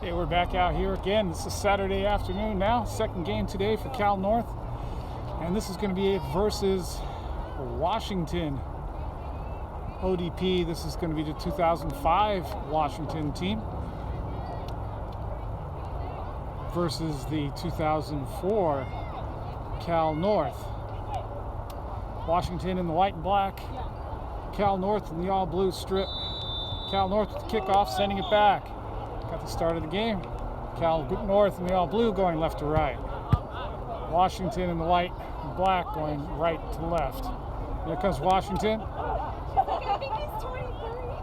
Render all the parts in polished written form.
Okay, we're back out here again. This is Saturday afternoon now. Second game today for Cal North. And this is going to be versus Washington ODP. This is going to be the 2005 Washington team versus the 2004 Cal North. Washington in the white and black. Cal North in the all blue strip. Cal North with the kickoff, sending it back. Got the start of the game. Cal North in the all blue going left to right. Washington in the white and black going right to left. Here comes Washington.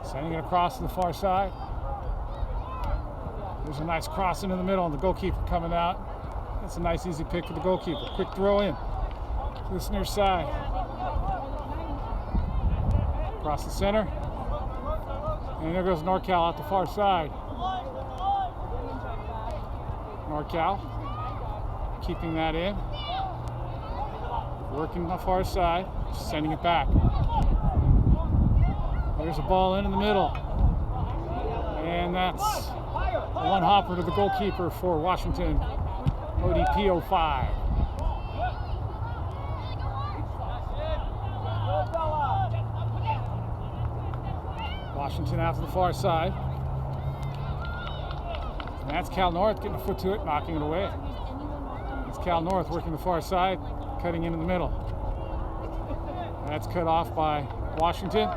Sending it across to the far side. There's a nice cross into the middle and the goalkeeper coming out. That's a nice easy pick for the goalkeeper. Quick throw in to this near side. Across the center. And there goes Norcal out the far side. Norcal keeping that in. Working the far side. Sending it back. There's a ball in the middle. And that's one hopper to the goalkeeper for Washington ODP 05. Washington out to the far side. And that's Cal North getting a foot to it, knocking it away. It's Cal North working the far side, cutting into the middle. And that's cut off by Washington.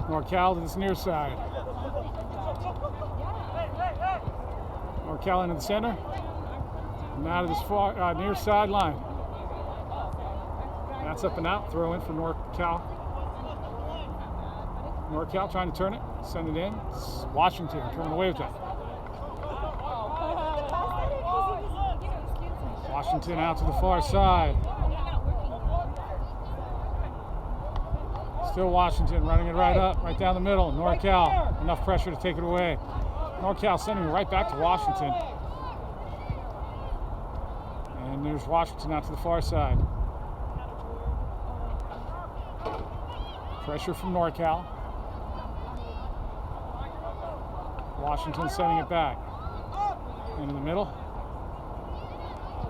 Norcal to this near side. Norcal into the center. Now to this far near sideline. That's up and out. Throw in for Norcal. Norcal trying to turn it, send it in. It's Washington coming away with that. Washington out to the far side. Still Washington running it right up, right down the middle. Norcal, enough pressure to take it away. Norcal sending it right back to Washington. And there's Washington out to the far side. Pressure from Norcal. Washington sending it back. Into the middle.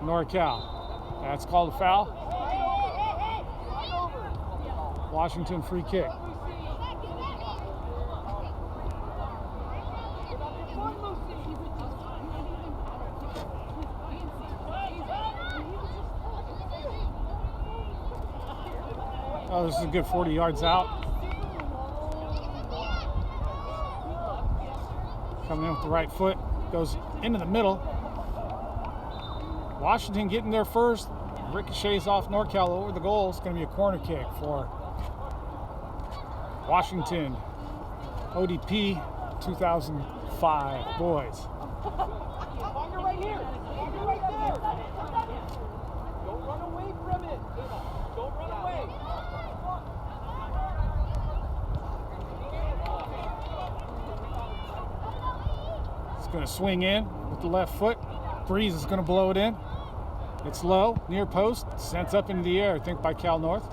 Norcal. That's called a foul. Washington free kick. Oh, this is a good 40 yards out. Coming in with the right foot, goes into the middle. Washington getting there first. Ricochets off Norcal over the goal. It's going to be a corner kick for Washington ODP 2005 boys. Right here. Right there. Don't run away from it. Don't run away. Going to swing in with the left foot. Breeze is going to blow it in. It's low, near post, sent up into the air, I think by Cal North.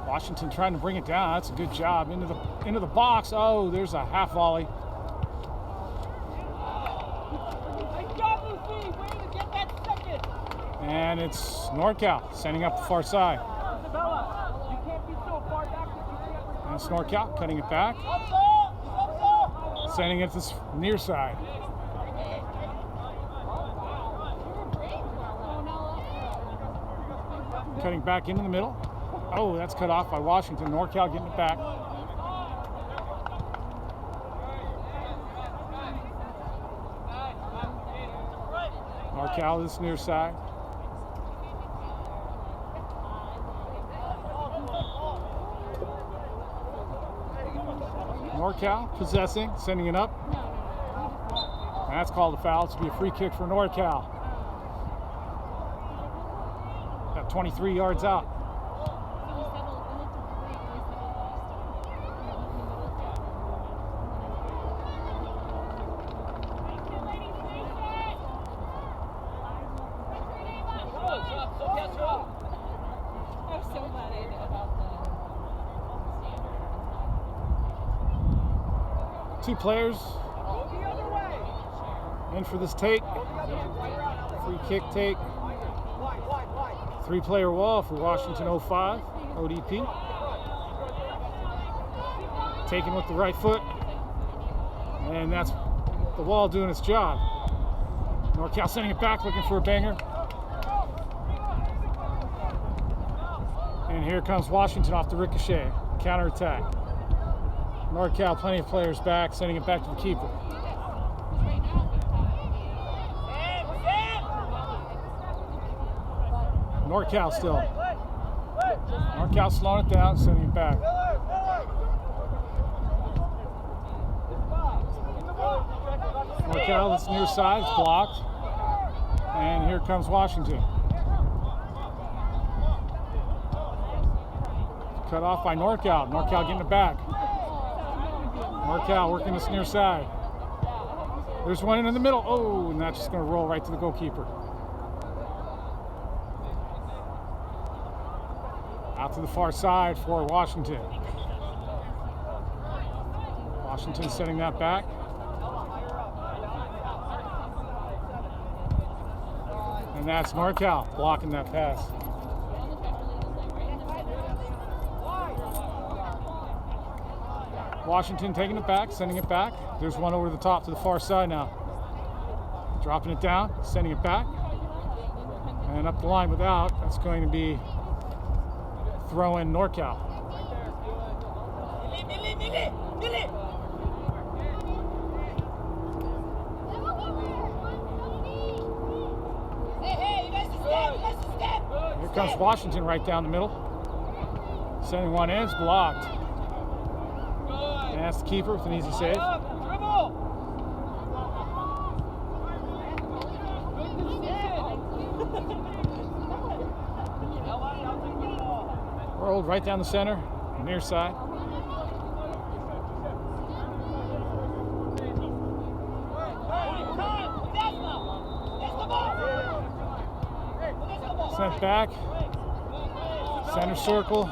Washington trying to bring it down. That's a good job. Into the box. Oh, there's a half volley. And it's Norcal sending up the far side. And it's Norcal cutting it back. Sending it to this near side. Cutting back into the middle. Oh, that's cut off by Washington. Norcal getting it back. Norcal this near side. Norcal possessing, sending it up. And that's called a foul. It's going to be a free kick for Norcal. Got 23 yards out. 2 players Go the other way. in for this take. Go the other way. Free kick take. Wide. 3-player wall for Washington 05 ODP. Taken with the right foot. And that's the wall doing its job. Norcal sending it back, looking for a banger. And here comes Washington off the ricochet. Counterattack. Norcal, plenty of players back, sending it back to the keeper. Norcal still. Norcal slowing it down, sending it back. Norcal, this near side, is blocked. And here comes Washington. Cut off by Norcal. Norcal getting it back. Norcal working this near side. There's one in the middle. Oh, and that's just going to roll right to the goalkeeper. Out to the far side for Washington. Washington setting that back. And that's Norcal blocking that pass. Washington taking it back, sending it back. There's one over the top to the far side now. Dropping it down, sending it back. And up the line without. That's going to be throw in Norcal. Here comes Washington right down the middle. Sending one in, it's blocked. And that's the keeper with an easy save. Rolled right down the center, near side. Sent back. Center circle.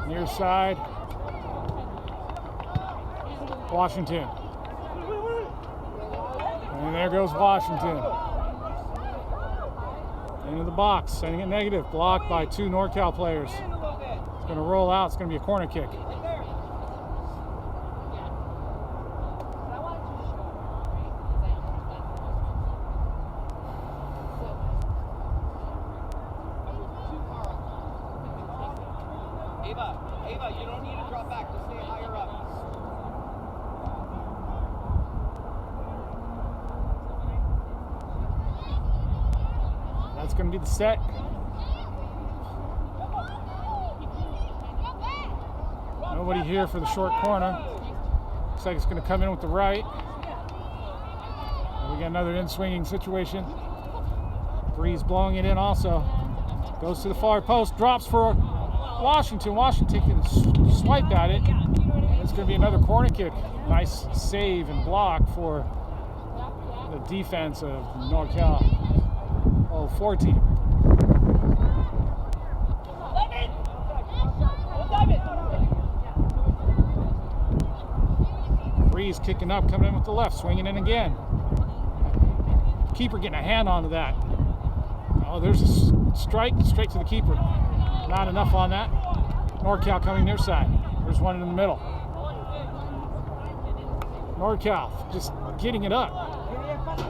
Near side. Washington. And there goes Washington. Into the box, sending it negative. Blocked by 2 Norcal players. It's going to roll out. It's going to be a corner kick. Ava, you don't need to drop back. Just stay higher up. That's going to be the set. Nobody here for the short corner. Looks like it's going to come in with the right. And we got another in-swinging situation. Breeze blowing it in also. Goes to the far post, drops for Washington. Washington can swipe at it. It's going to be another corner kick. Nice save and block for the defense of Norcal 04 team. Breeze kicking up, coming in with the left, swinging in again. Keeper getting a hand onto that. Oh, there's a strike straight to the keeper. Not enough on that. Norcal coming near side. There's one in the middle. Norcal just getting it up.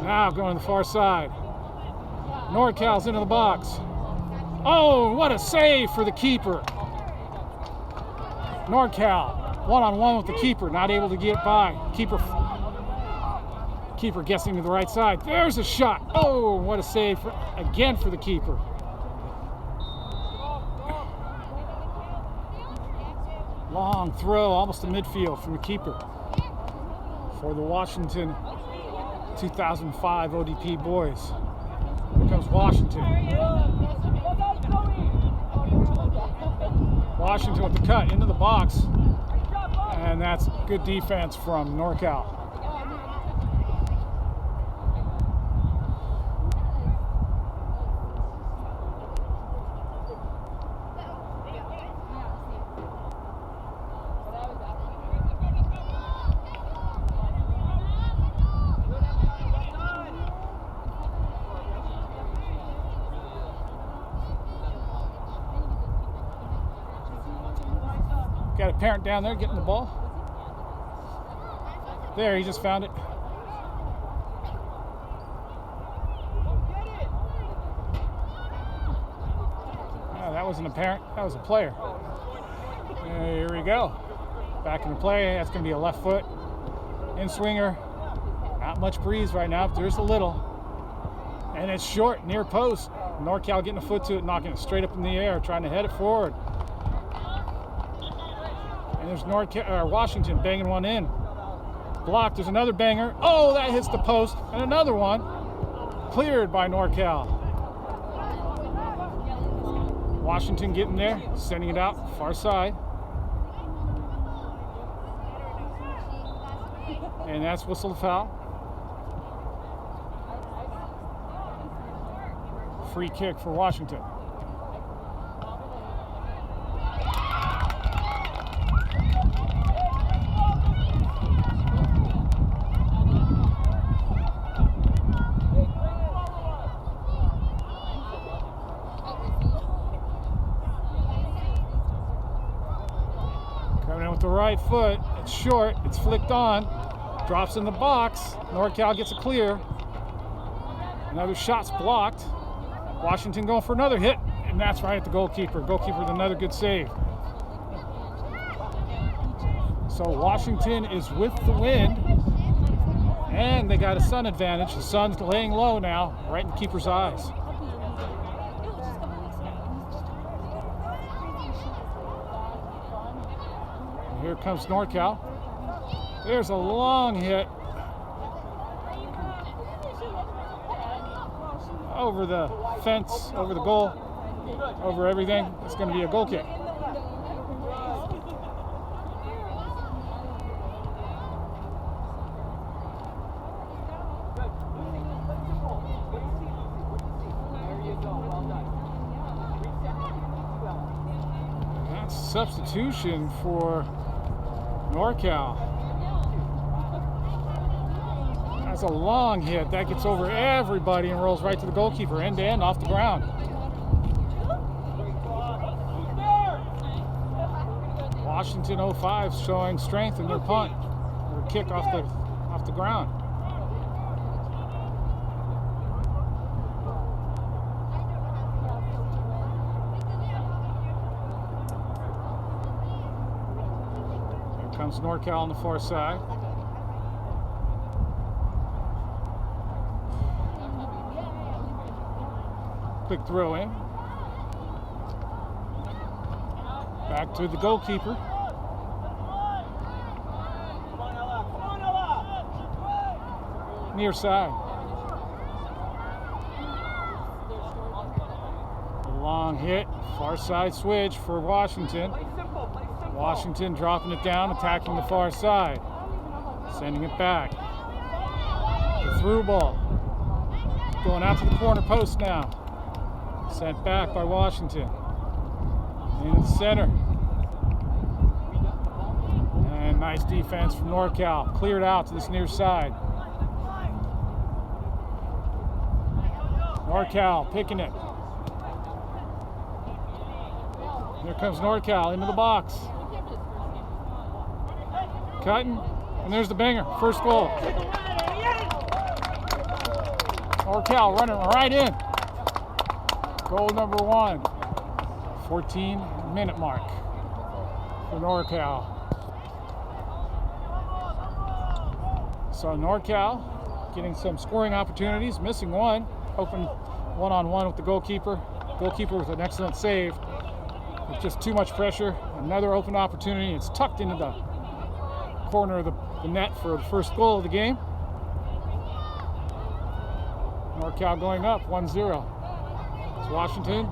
Now going to the far side. Norcal's into the box. Oh, what a save for the keeper. Norcal one-on-one with the keeper, not able to get by. Keeper guessing to the right side. There's a shot. Oh, what a save again for the keeper. Long throw, almost to midfield from the keeper for the Washington 2005 ODP boys. Here comes Washington. Washington with the cut into the box. And that's good defense from Norcal. Got a parent down there getting the ball. There, he just found it. Yeah, that wasn't a parent, that was a player. Here we go. Back into play. That's going to be a left foot in swinger. Not much breeze right now, but there's a little. And it's short, near post. Norcal getting a foot to it, knocking it straight up in the air, trying to head it forward. And there's Washington banging one in. Blocked. There's another banger. Oh, that hits the post. And another one. Cleared by Norcal. Washington getting there, sending it out, far side. And that's whistled foul. Free kick for Washington. Coming in with the right foot. It's short. It's flicked on. Drops in the box. Norcal gets a clear. Another shot's blocked. Washington going for another hit, and that's right at the goalkeeper. Goalkeeper with another good save. So Washington is with the wind, and they got a sun advantage. The sun's laying low now, right in the keeper's eyes. And here comes Norcal. There's a long hit. Over the fence, over the goal, over everything. It's going to be a goal kick. That's a substitution for Norcal. That's a long hit. That gets over everybody and rolls right to the goalkeeper, end to end, off the ground. Washington 05 showing strength in their punt, or kick off the ground. Here comes Norcal on the far side. Quick throw in. Back to the goalkeeper. Near side. Long hit. Far side switch for Washington. Washington dropping it down, attacking the far side. Sending it back. The through ball. Going out to the corner post now. Sent back by Washington. Into the center. And nice defense from Norcal. Cleared out to this near side. Norcal picking it. Here comes Norcal into the box. Cutting. And there's the banger. First goal. Norcal running right in. Goal number 1, 14-minute mark for Norcal. So Norcal getting some scoring opportunities, missing one. Open one-on-one with the goalkeeper. Goalkeeper with an excellent save. With just too much pressure. Another open opportunity. It's tucked into the corner of the net for the first goal of the game. Norcal going up 1-0. It's Washington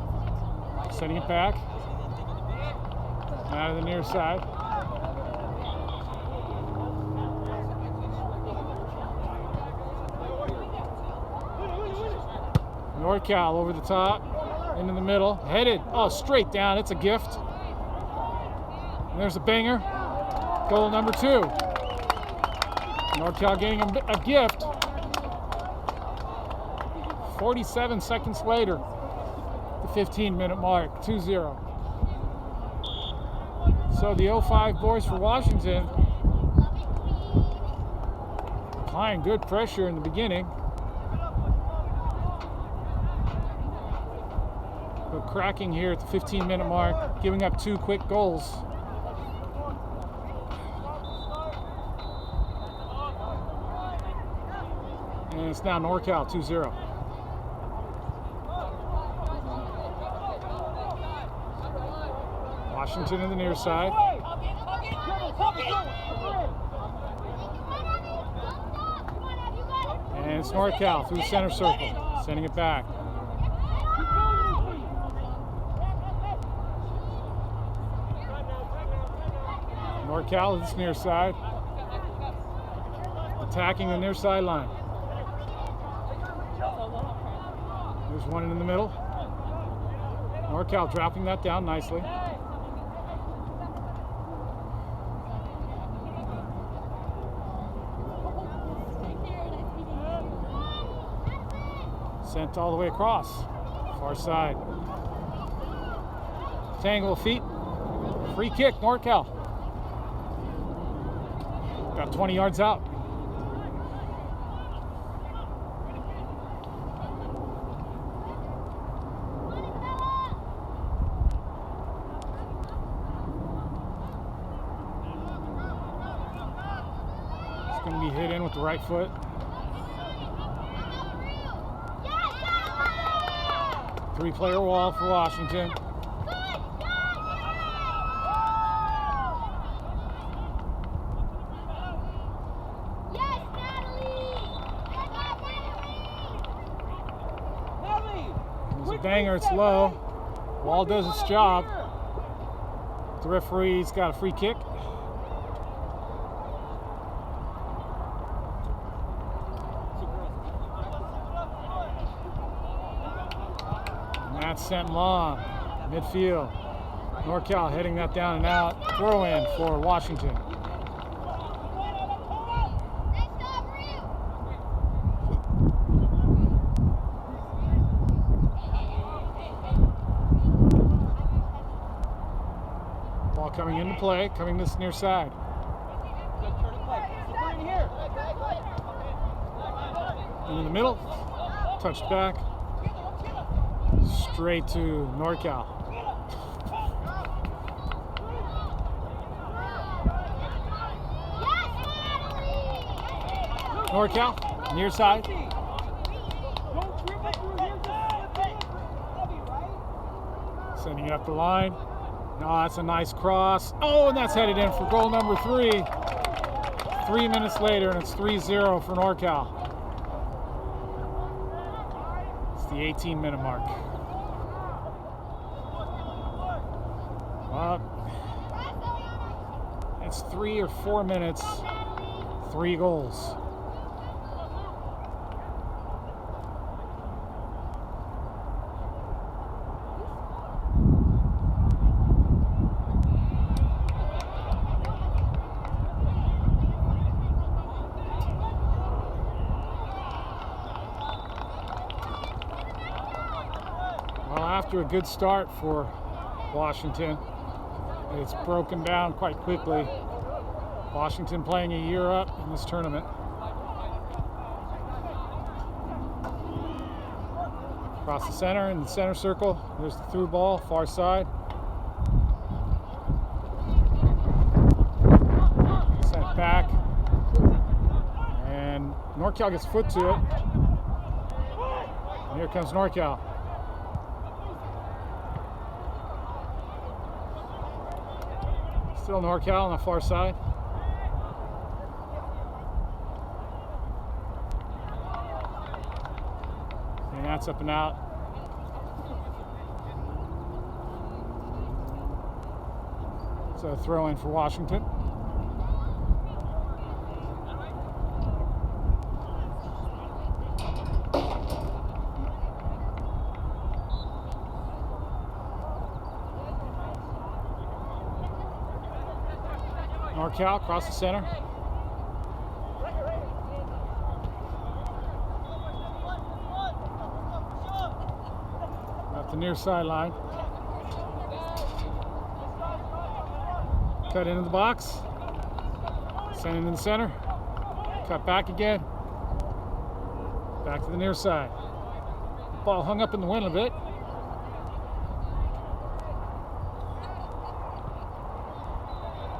sending it back out of the near side. Norcal over the top, into the middle, headed, straight down. It's a gift. And there's a banger. Goal number 2. Norcal getting a gift. 47 seconds later. The 15-minute mark, 2-0. So the 05 boys for Washington applying good pressure in the beginning, but cracking here at the 15-minute mark, giving up 2 quick goals. And it's now Norcal 2-0. Washington in the near side. And it's Norcal through the center circle, sending it back. Norcal is near side, attacking the near sideline. There's one in the middle. Norcal dropping that down nicely. Sent all the way across, far side. Tangle of feet, free kick, Norcal. Got 20 yards out. It's going to be hit in with the right foot. Three-player wall for Washington. There's a banger, it's low. Wall does its job. The referee's got a free kick. That's sent long, midfield. Norcal heading that down and out. Throw in for Washington. Ball coming into play, coming this near side. In the middle, touched back. Straight to Norcal. Norcal, near side. Sending it up the line. Oh, that's a nice cross. Oh, and that's headed in for goal number 3. 3 minutes later, and it's 3-0 for Norcal. It's the 18-minute mark. It's 3 or 4 minutes, 3 goals. Well, after a good start for Washington, it's broken down quite quickly. Washington playing a year up in this tournament. Across the center, in the center circle, there's the through ball, far side. Sent back. And Norcal gets foot to it. And here comes Norcal. Still Norcal on the far side. And that's up and out. So a throw in for Washington. Norcal across the center. At the near sideline. Cut into the box. Send it in the center. Cut back again. Back to the near side. Ball hung up in the wind a bit.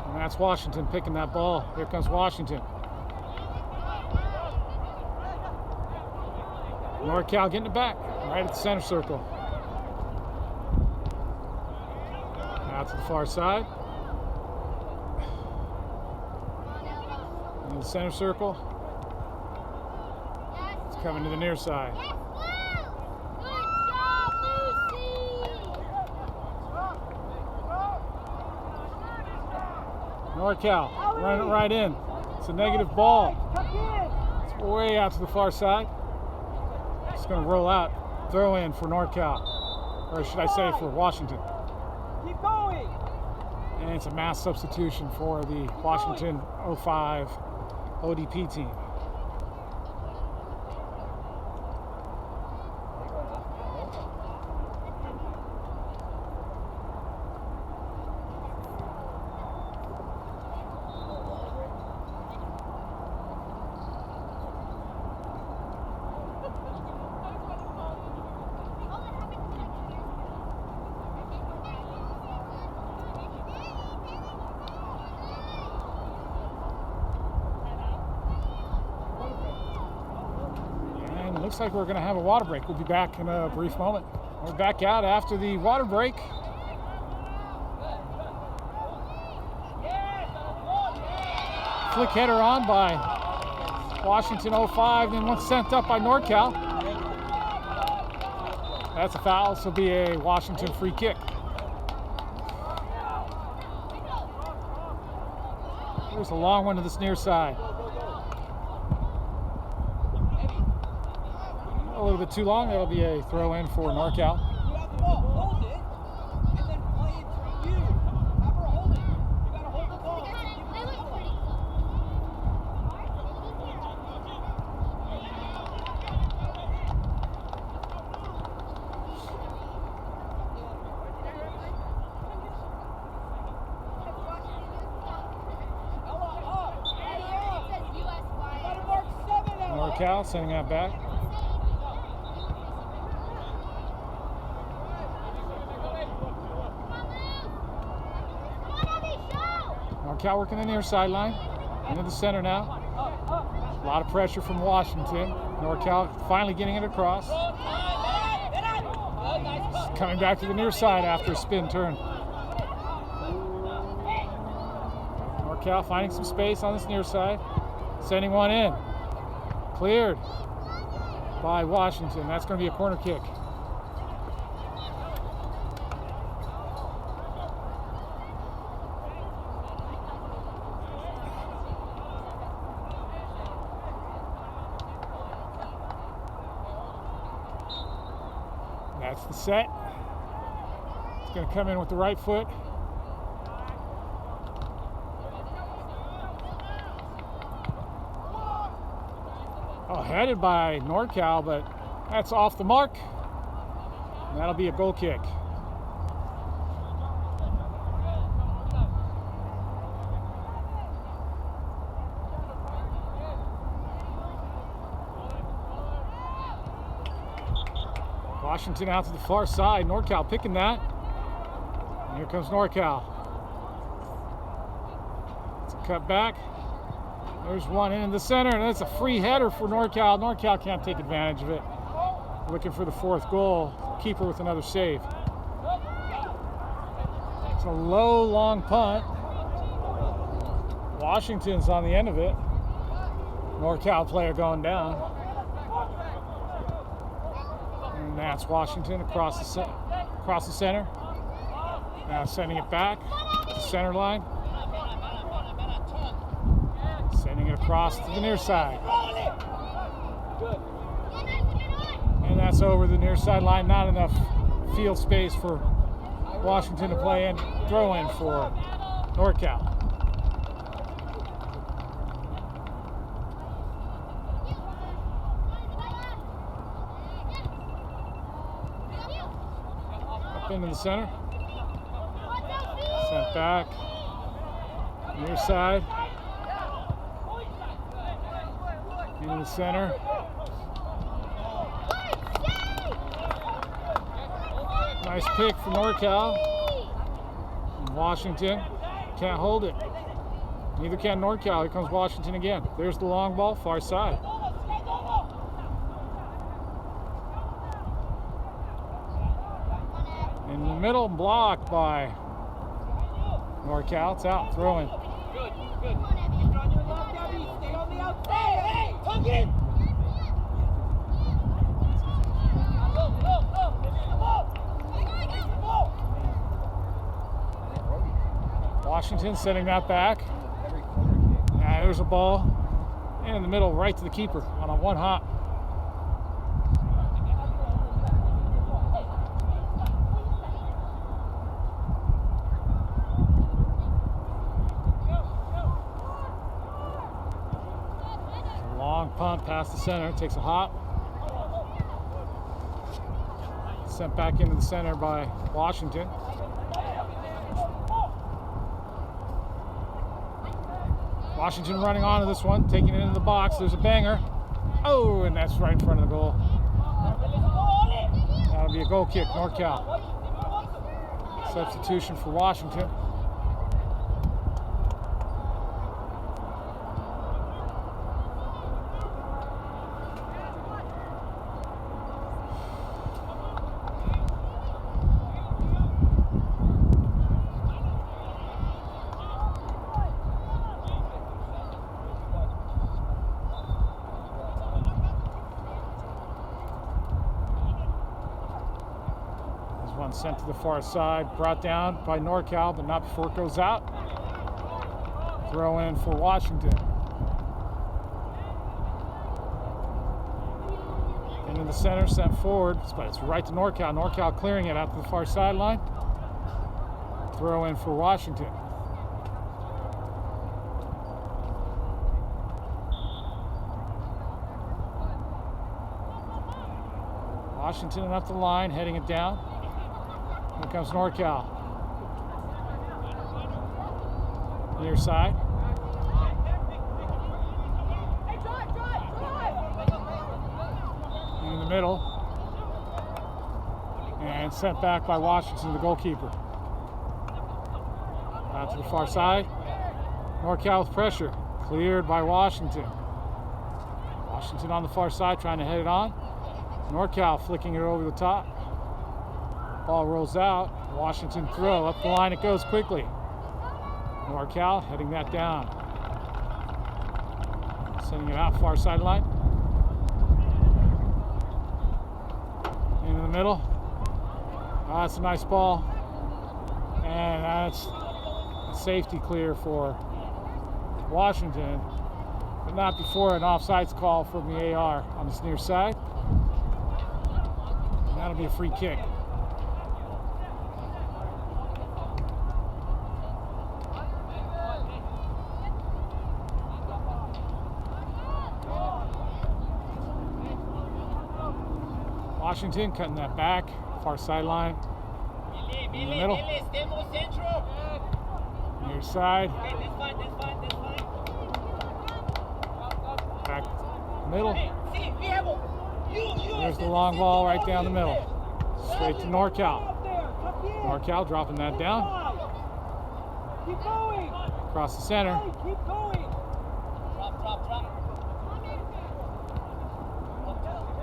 And that's Washington picking that ball. Here comes Washington. Norcal getting it back. Right at the center circle. Out to the far side. In the center circle. It's coming to the near side. Norcal running it right in. It's a negative ball. It's way out to the far side. It's going to roll out. Throw in for Norcal. Or should I say for Washington. Keep going. And it's a mass substitution for the Washington 05 ODP team. Looks like we're going to have a water break. We'll be back in a brief moment. We're back out after the water break. Flick header on by Washington 05, then one sent up by Norcal. That's a foul, so it'll be a Washington free kick. Here's a long one to this near side. A little bit too long. That'll be a throw in for Norcal. You have the ball. Hold it, and then play it to you. Have her hold it. You gotta hold the ball. Norcal sending that back. Norcal working the near sideline, into the center now. A lot of pressure from Washington. Norcal finally getting it across. Coming back to the near side after a spin turn. Norcal finding some space on this near side. Sending one in. Cleared by Washington. That's going to be a corner kick. That's the set. It's going to come in with the right foot. Oh, headed by Norcal, but that's off the mark. And that'll be a goal kick. Washington out to the far side. Norcal picking that. And here comes Norcal. It's a cut back. There's one in the center, and that's a free header for Norcal. Norcal can't take advantage of it. Looking for the fourth goal. Keeper with another save. It's a low, long punt. Washington's on the end of it. Norcal player going down. And that's Washington across the center. Now sending it back to the center line. Sending it across to the near side. And that's over the near sideline. Not enough field space for Washington to play in. Throw in for Norcal. Up into the center. Sent back. Near side. Into the center. Nice pick for Norcal. Washington can't hold it. Neither can Norcal. Here comes Washington again. There's the long ball, far side. In the middle, blocked by Norcal. It's out, throwing. Good, good. Keep on your left, Gabby. Stay on the outside. Hey, tuck it. Washington setting that back. There's a ball in the middle, right to the keeper on a one hop. Long punt past the center, takes a hop. Sent back into the center by Washington. Washington running onto this one, taking it into the box. There's a banger. Oh, and that's right in front of the goal. That'll be a goal kick, Norcal. Substitution for Washington. One sent to the far side, brought down by Norcal, but not before it goes out. Throw in for Washington. Into the center, sent forward, but it's right to Norcal. Norcal clearing it out to the far sideline. Throw in for Washington. Washington up the line, heading it down. Here comes Norcal. Near side. In the middle. And sent back by Washington, the goalkeeper. Out to the far side. Norcal with pressure. Cleared by Washington. Washington on the far side trying to head it on. Norcal flicking it over the top. Ball rolls out. Washington throw. Up the line it goes quickly. Norcal heading that down. Sending it out far sideline. Into the middle. Oh, that's a nice ball. And that's a safety clear for Washington. But not before an offsides call from the AR on this near side. And that'll be a free kick. Washington cutting that back, far sideline, in the middle, near side, back middle. There's the long ball right down the middle, straight to Norcal. Norcal dropping that down, across the center.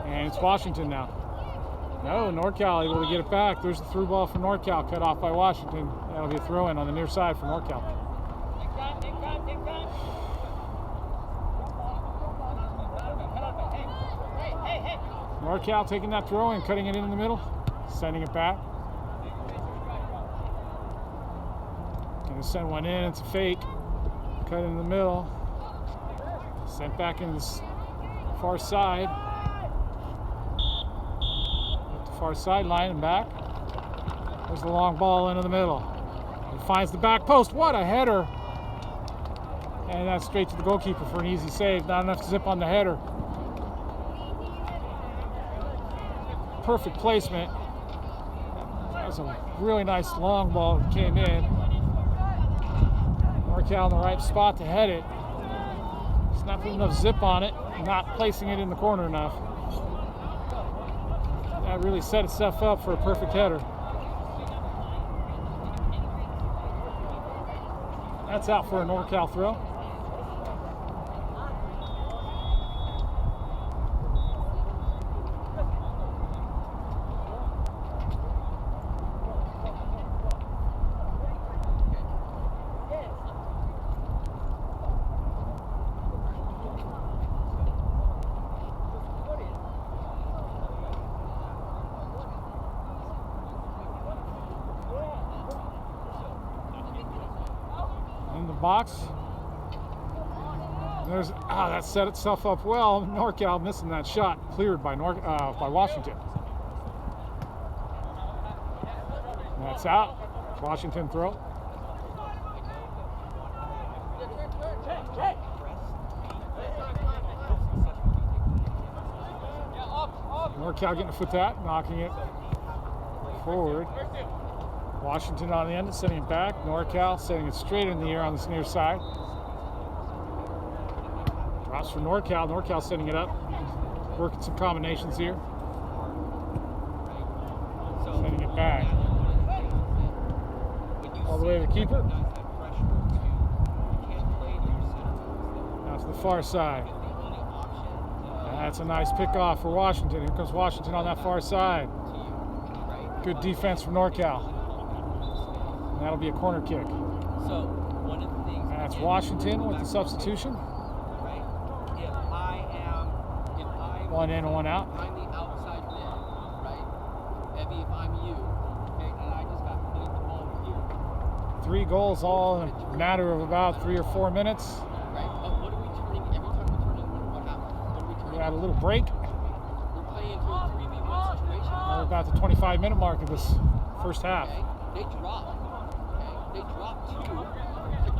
And it's Washington now. No, Norcal able to get it back. There's the through ball for Norcal, cut off by Washington. That'll be a throw in on the near side for Norcal. Norcal taking that throw in, cutting it in the middle, sending it back. Gonna send one in, it's a fake. Cut in the middle. Sent back into the far side. Far sideline and back. There's the long ball into the middle. It finds the back post. What a header! And that's straight to the goalkeeper for an easy save. Not enough to zip on the header. Perfect placement. That was a really nice long ball that came in. Norcal in the right spot to head it. Just not putting enough zip on it, not placing it in the corner enough. That really set itself up for a perfect header. That's out for a Norcal throw. In the box. There's that set itself up well. Norcal missing that shot, cleared by Washington. That's out. Washington throw. Norcal getting a foot that, knocking it forward. Washington on the end, sending it back. Norcal setting it straight in the air on this near side. Drops for Norcal. Norcal setting it up. Working some combinations here. Sending it back. All the way to the keeper. Now to the far side. That's a nice pickoff for Washington. Here comes Washington on that far side. Good defense from Norcal. And that'll be a corner kick. So one of the things. That's Washington with the substitution. Right? If I'm one in and one out. I'm the outside man, right? Evie, if I'm you, okay, and I just got played the ball here. 3 goals all in a matter of about 3 or 4 minutes. Right? But what are we turning every time we're turning? What happens? What are we turning? We had a little break. We're playing into a 3v1 situation. We're about the 25-minute mark of this first half. Okay? They drop. Okay? They drop 2 to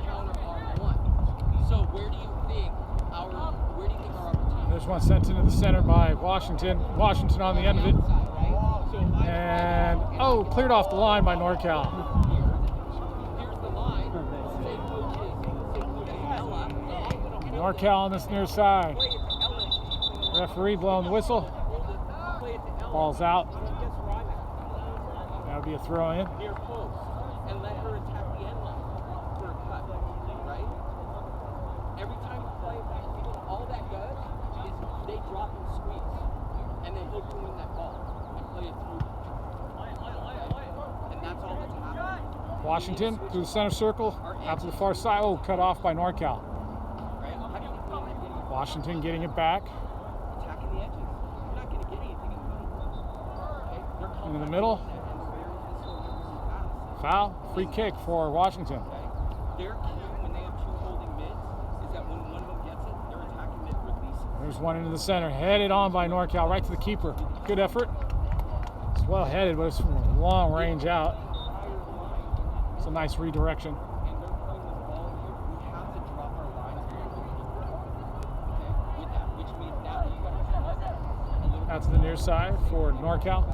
counter our 1. So where do you think our opportunity? There's one sent into the center by Washington. Washington on the end of it. And cleared off the line by Norcal. Here's the line. Say coach is Norcal on this near side. Referee blowing the whistle. Ball's out. That'll be a throw in. Near post and let her attack the end line for a cut, right? Every time you play it back, all that does is they drop and squeeze, and they hope you win that ball and play it through. And that's all that's happening. Washington through the center circle, out to the far side. Cut off by Norcal. Right? How do you think they're getting Washington getting it back. attacking the edges? You're not going to get anything in the middle. Okay? They're coming In the middle. Foul, free kick for Washington. Their key when they have 2 holding mids is that when one of them gets it, they're attacking mid release. There's one into the center, headed on by Norcal, right to the keeper. Good effort. It's well headed, but it's from a long range out. It's a nice redirection. And they're playing this ball here. We have to drop our lines here. Okay? With that, which means now you got to a little Out to the near side for Norcal.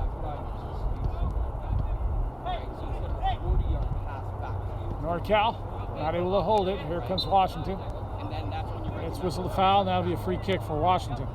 Norcal not able to hold it. Here comes Washington. And then that's when you're It's whistled a foul. That'll be a free kick for Washington.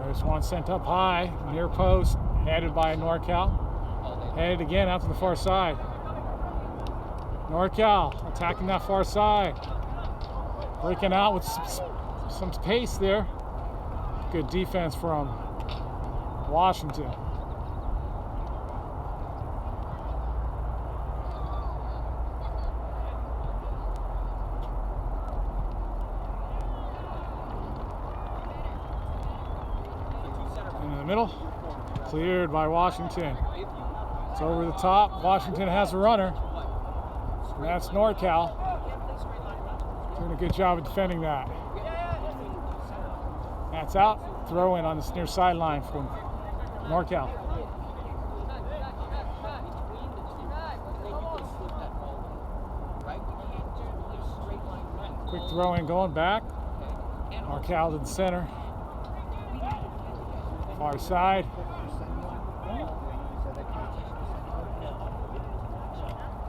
There's one sent up high, near post, headed by Norcal. Headed again out to the far side. Norcal attacking that far side. Breaking out with some pace there. Good defense from Washington. In the middle, cleared by Washington. It's over the top. Washington has a runner. And that's Norcal. Doing a good job of defending that. That's out. Throw in on this near sideline from Norcal. Quick throw in going back. Norcal to the center. Far side.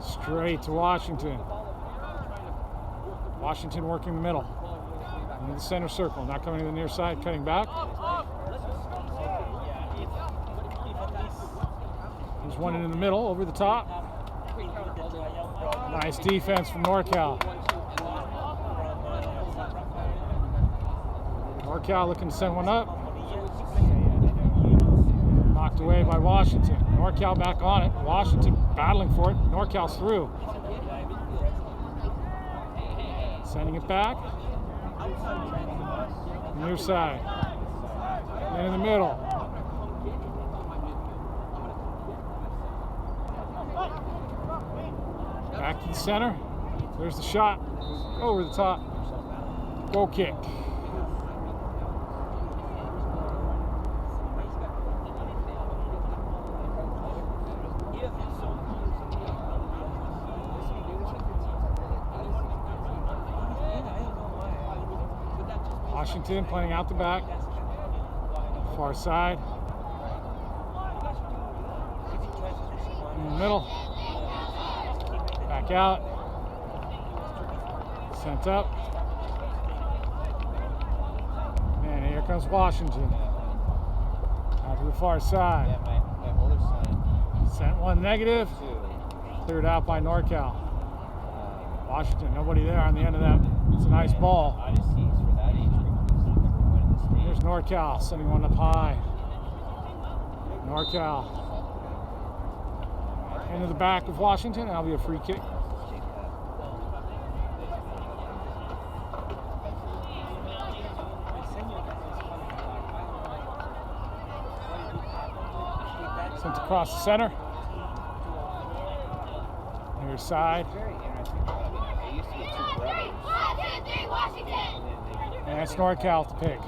Straight to Washington. Washington working the middle. Into the center circle. Not coming to the near side, cutting back. There's one in the middle, over the top. Nice defense from Norcal. Norcal looking to send one up. Knocked away by Washington. Norcal back on it. Washington battling for it. Norcal's through. Sending it back. Near side. And in the middle. Back to the center. There's the shot. Over the top. Goal kick. Washington playing out the back. Far side. In the middle. Back out. Sent up. And here comes Washington. Out to the far side. Yeah, my older son. Sent one negative. Cleared out by Norcal. Washington, nobody there on the end of that. It's a nice ball. Odysseys for that age group was number one in the state. Here's Norcal sending one up high. Norcal. Into the back of Washington. That'll be a free kick. Sent across the center. Near side. Very interesting. They used to be two brothers. And that's Norcal to pick.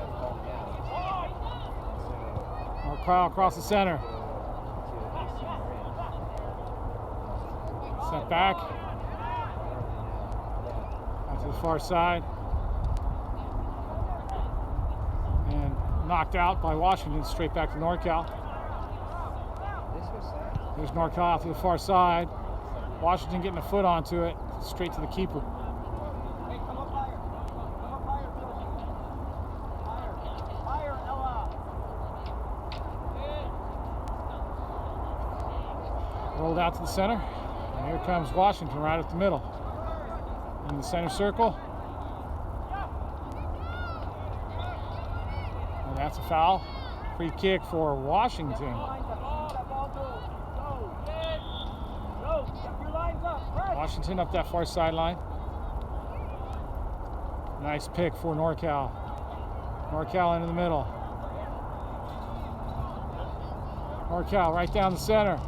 Norcal across the center. Sent back. Out to the far side. And knocked out by Washington, straight back to Norcal. There's Norcal out to the far side. Washington getting a foot onto it, straight to the keeper. Rolled out to the center. And here comes Washington right up the middle. In the center circle. And that's a foul. Free kick for Washington. Washington up that far sideline. Nice pick for Norcal. Norcal into the middle. Norcal right down the center.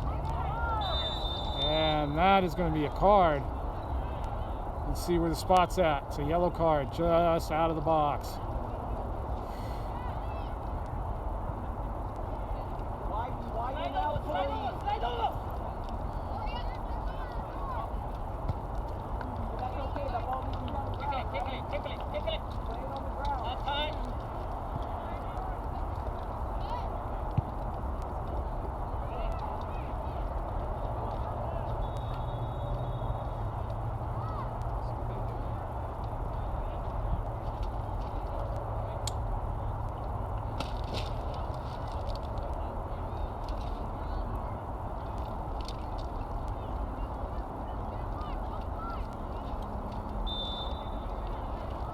And that is going to be a card. Let's see where the spot's at. It's a yellow card just out of the box.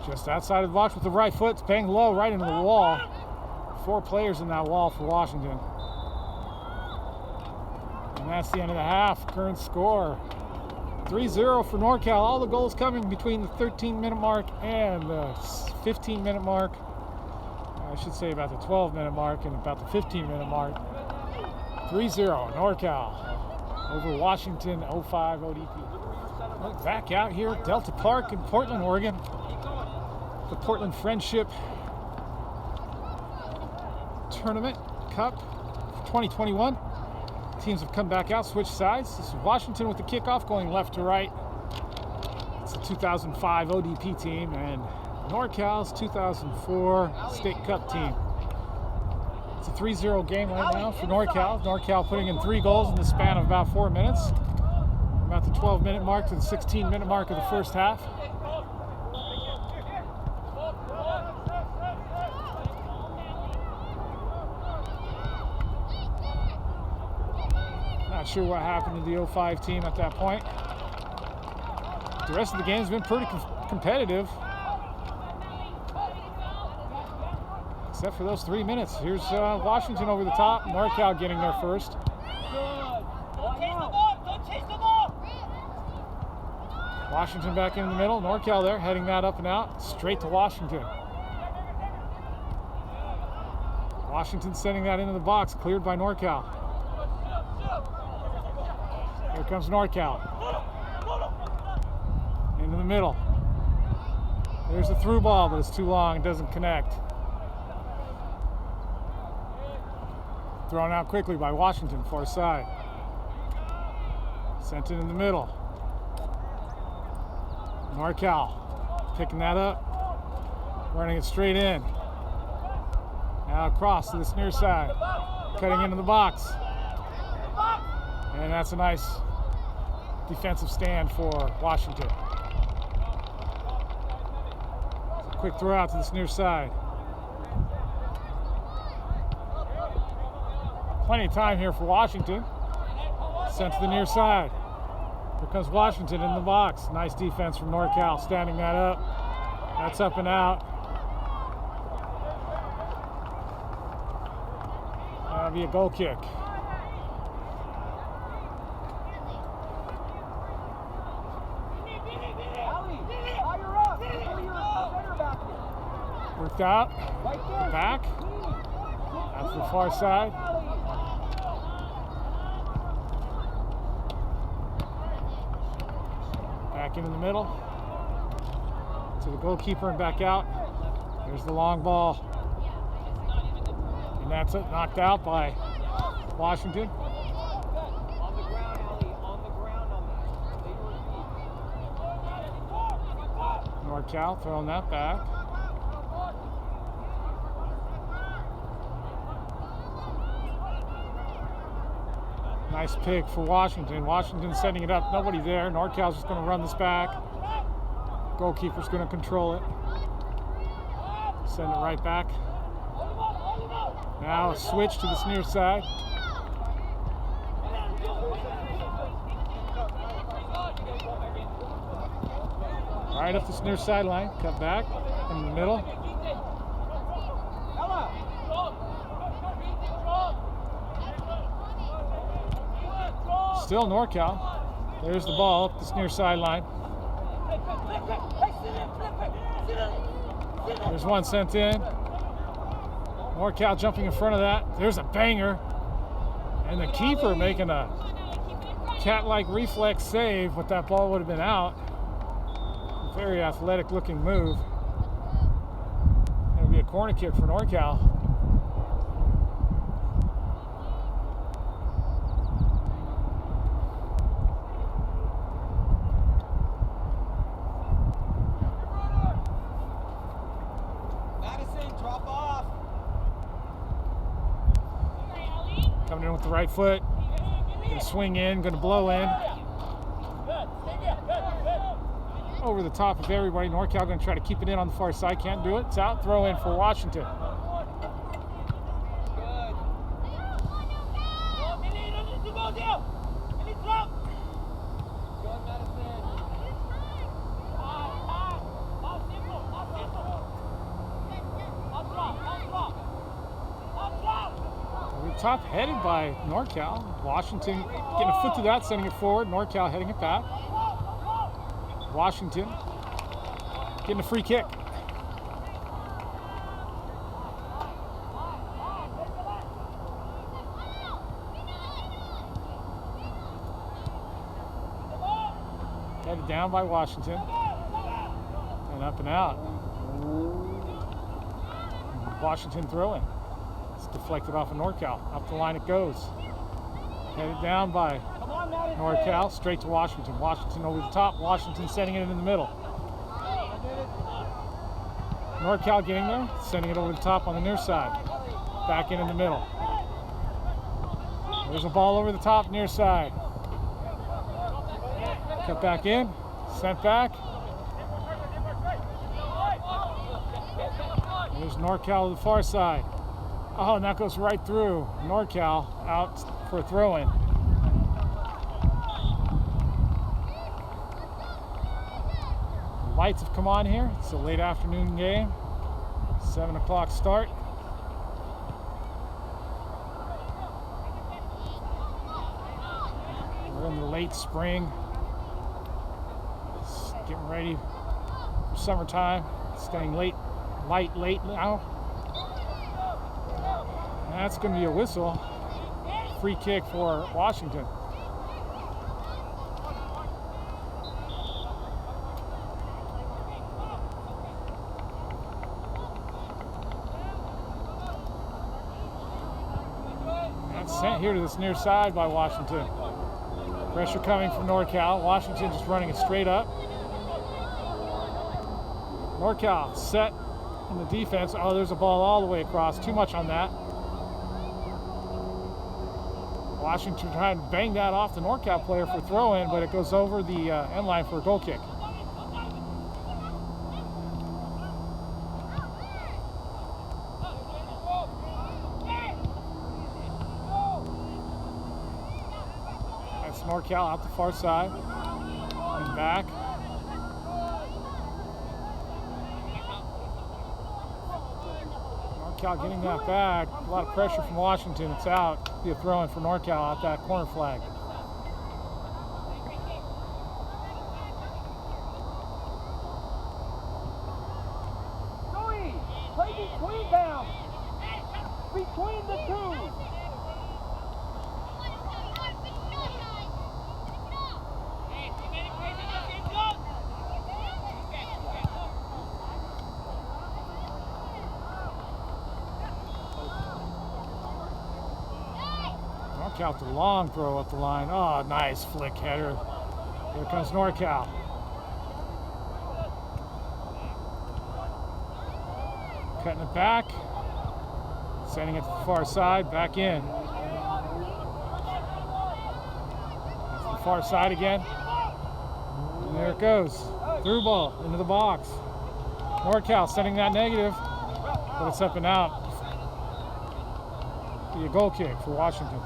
Just outside of the box with the right foot, it's banged low right into the wall. 4 players in that wall for Washington. And that's the end of the half. Current score 3-0 for Norcal. All the goals coming between the 13-minute mark and the 15-minute mark. I should say about the 12-minute mark and about the 15-minute mark. 3-0 Norcal over Washington 05 ODP. Look back out here at Delta Park in Portland, Oregon. The Portland Friendship Tournament Cup 2021. Teams have come back out, switched sides. This is Washington with the kickoff going left to right. It's a 2005 ODP team and Norcal's 2004 State Cup team. It's a 3-0 game right now for Norcal. Norcal putting in 3 goals in the span of about 4 minutes. About the 12-minute mark to the 16-minute mark of the first half. Not sure what happened to the 05 team at that point. The rest of the game's been pretty competitive. Except for those 3 minutes. Here's Washington over the top. Norcal getting there first. Washington back in the middle. Norcal there, heading that up and out. Straight to Washington. Washington sending that into the box. Cleared by Norcal. Here comes Norcal. Into the middle. There's a through ball, but it's too long. It doesn't connect. Thrown out quickly by Washington, far side. Sent it in the middle. Norcal picking that up, running it straight in. Now across to this near side, cutting into the box. And that's a nice defensive stand for Washington. A quick throw out to this near side. Plenty of time here for Washington. Sent to the near side. Here comes Washington in the box. Nice defense from Norcal, standing that up. That's up and out. That'll be a goal kick. Worked out. The back. That's the far side. Back into the middle. To the goalkeeper and back out. There's the long ball. And that's it, knocked out by Washington. On the ground, Ellie. On the ground on that. Norcal throwing that back. Nice pick for Washington. Washington setting it up. Nobody there. Norcal's just going to run this back. Goalkeeper's going to control it. Send it right back. Now a switch to this near side. Right up this near sideline. Cut back in the middle. Still Norcal. There's the ball up this near sideline. There's one sent in. Norcal jumping in front of that. There's a banger. And the keeper making a cat-like reflex save, but that ball would have been out. Very athletic looking move. It'll be a corner kick for Norcal. Coming in with the right foot. Gonna swing in, gonna blow in. Over the top of everybody. Norcal gonna try to keep it in on the far side. Can't do it. It's out. Throw in for Washington. Top headed by Norcal. Washington getting a foot to that, sending it forward. Norcal heading it back. Washington getting a free kick. Headed down by Washington. And up and out. Washington throwing. It's deflected off of Norcal. Up the line it goes. Headed down by Norcal, straight to Washington. Washington over the top. Washington setting it in the middle. Norcal getting there, sending it over the top on the near side. Back in the middle. There's a ball over the top, near side. Cut back in, sent back. There's Norcal to the far side. Oh, and that goes right through. Norcal out for a throw-in. The lights have come on here. It's a late afternoon game. 7 o'clock start. We're in the late spring. It's getting ready for summertime. Staying late now. And that's going to be a whistle. Free kick for Washington. That's sent here to this near side by Washington. Pressure coming from Norcal. Washington just running it straight up. Norcal set in the defense. Oh, there's a ball all the way across. Too much on that. Washington trying to bang that off the Norcal player for a throw-in, but it goes over the end line for a goal kick. That's Norcal out the far side and back. Norcal getting that back. A lot of pressure from Washington. It's out. Be a throw-in for Norcal out that corner flag. Joey, play between them. Between the two. Out the long throw up the line. Oh, nice flick header. Here comes Norcal. Cutting it back. Sending it to the far side. Back in. That's the far side again. And there it goes. Through ball into the box. Norcal sending that negative. But it's up and out. Be a goal kick for Washington.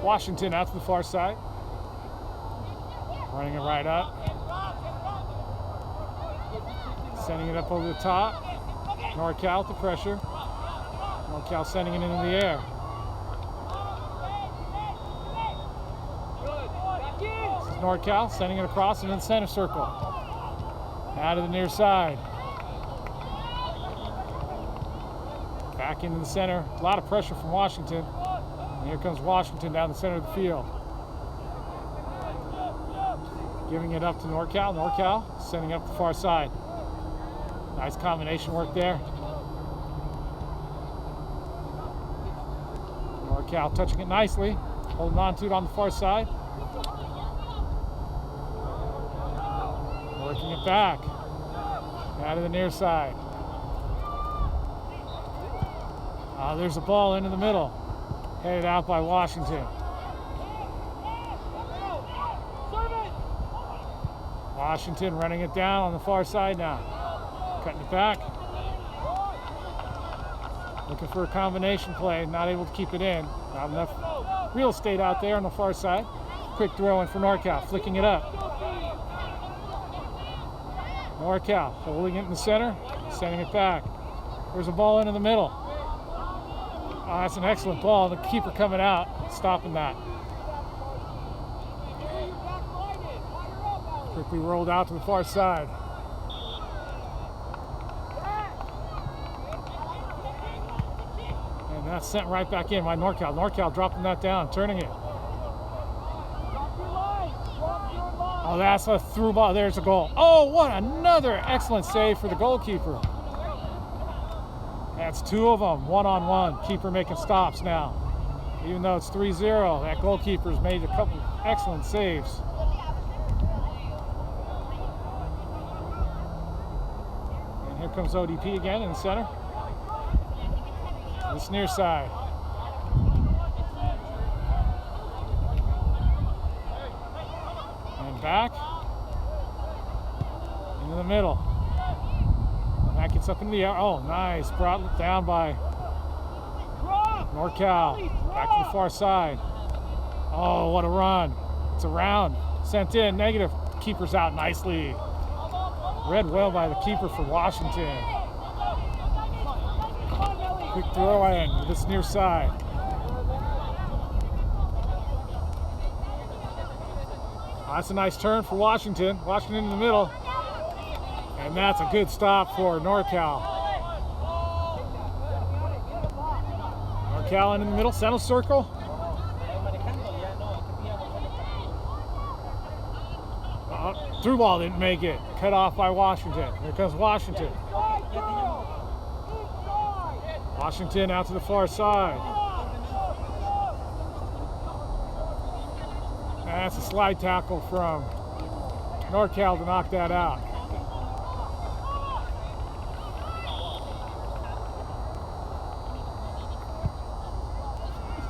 Washington out to the far side. Running it right up. Sending it up over the top. Norcal to pressure. Norcal sending it into the air. This is Norcal sending it across into the center circle. Out of the near side. Back into the center. A lot of pressure from Washington. And here comes Washington down the center of the field. Giving it up to Norcal. Norcal sending up the far side. Nice combination work there. Norcal touching it nicely. Holding on to it on the far side. Working it back. Out of the near side. There's a ball into the middle. Headed out by Washington. Washington running it down on the far side now. Cutting it back. Looking for a combination play. Not able to keep it in. Not enough real estate out there on the far side. Quick throw in for Norcal. Flicking it up. Norcal holding it in the center. Sending it back. There's a ball into the middle. Oh, that's an excellent ball. The keeper coming out, stopping that. Quickly rolled out to the far side. And that's sent right back in by Norcal. Norcal dropping that down, turning it. Oh, that's a through ball. There's a goal. Oh, what another excellent save for the goalkeeper. That's two of them, one-on-one. Keeper making stops now. Even though it's 3-0, that goalkeeper's made a couple excellent saves. And here comes ODP again in the center. This near side. And back. Into the middle. And that gets up into the air. Oh, nice. Brought down by Norcal. Back to the far side. Oh, what a run. It's around. Sent in. Negative. Keeper's out nicely. Read well by the keeper for Washington. Quick throw in to this near side. Oh, that's a nice turn for Washington. Washington in the middle. And that's a good stop for Norcal. Norcal in the middle, center circle. Through ball didn't make it. Cut off by Washington. Here comes Washington. Washington out to the far side. That's a slide tackle from Norcal to knock that out.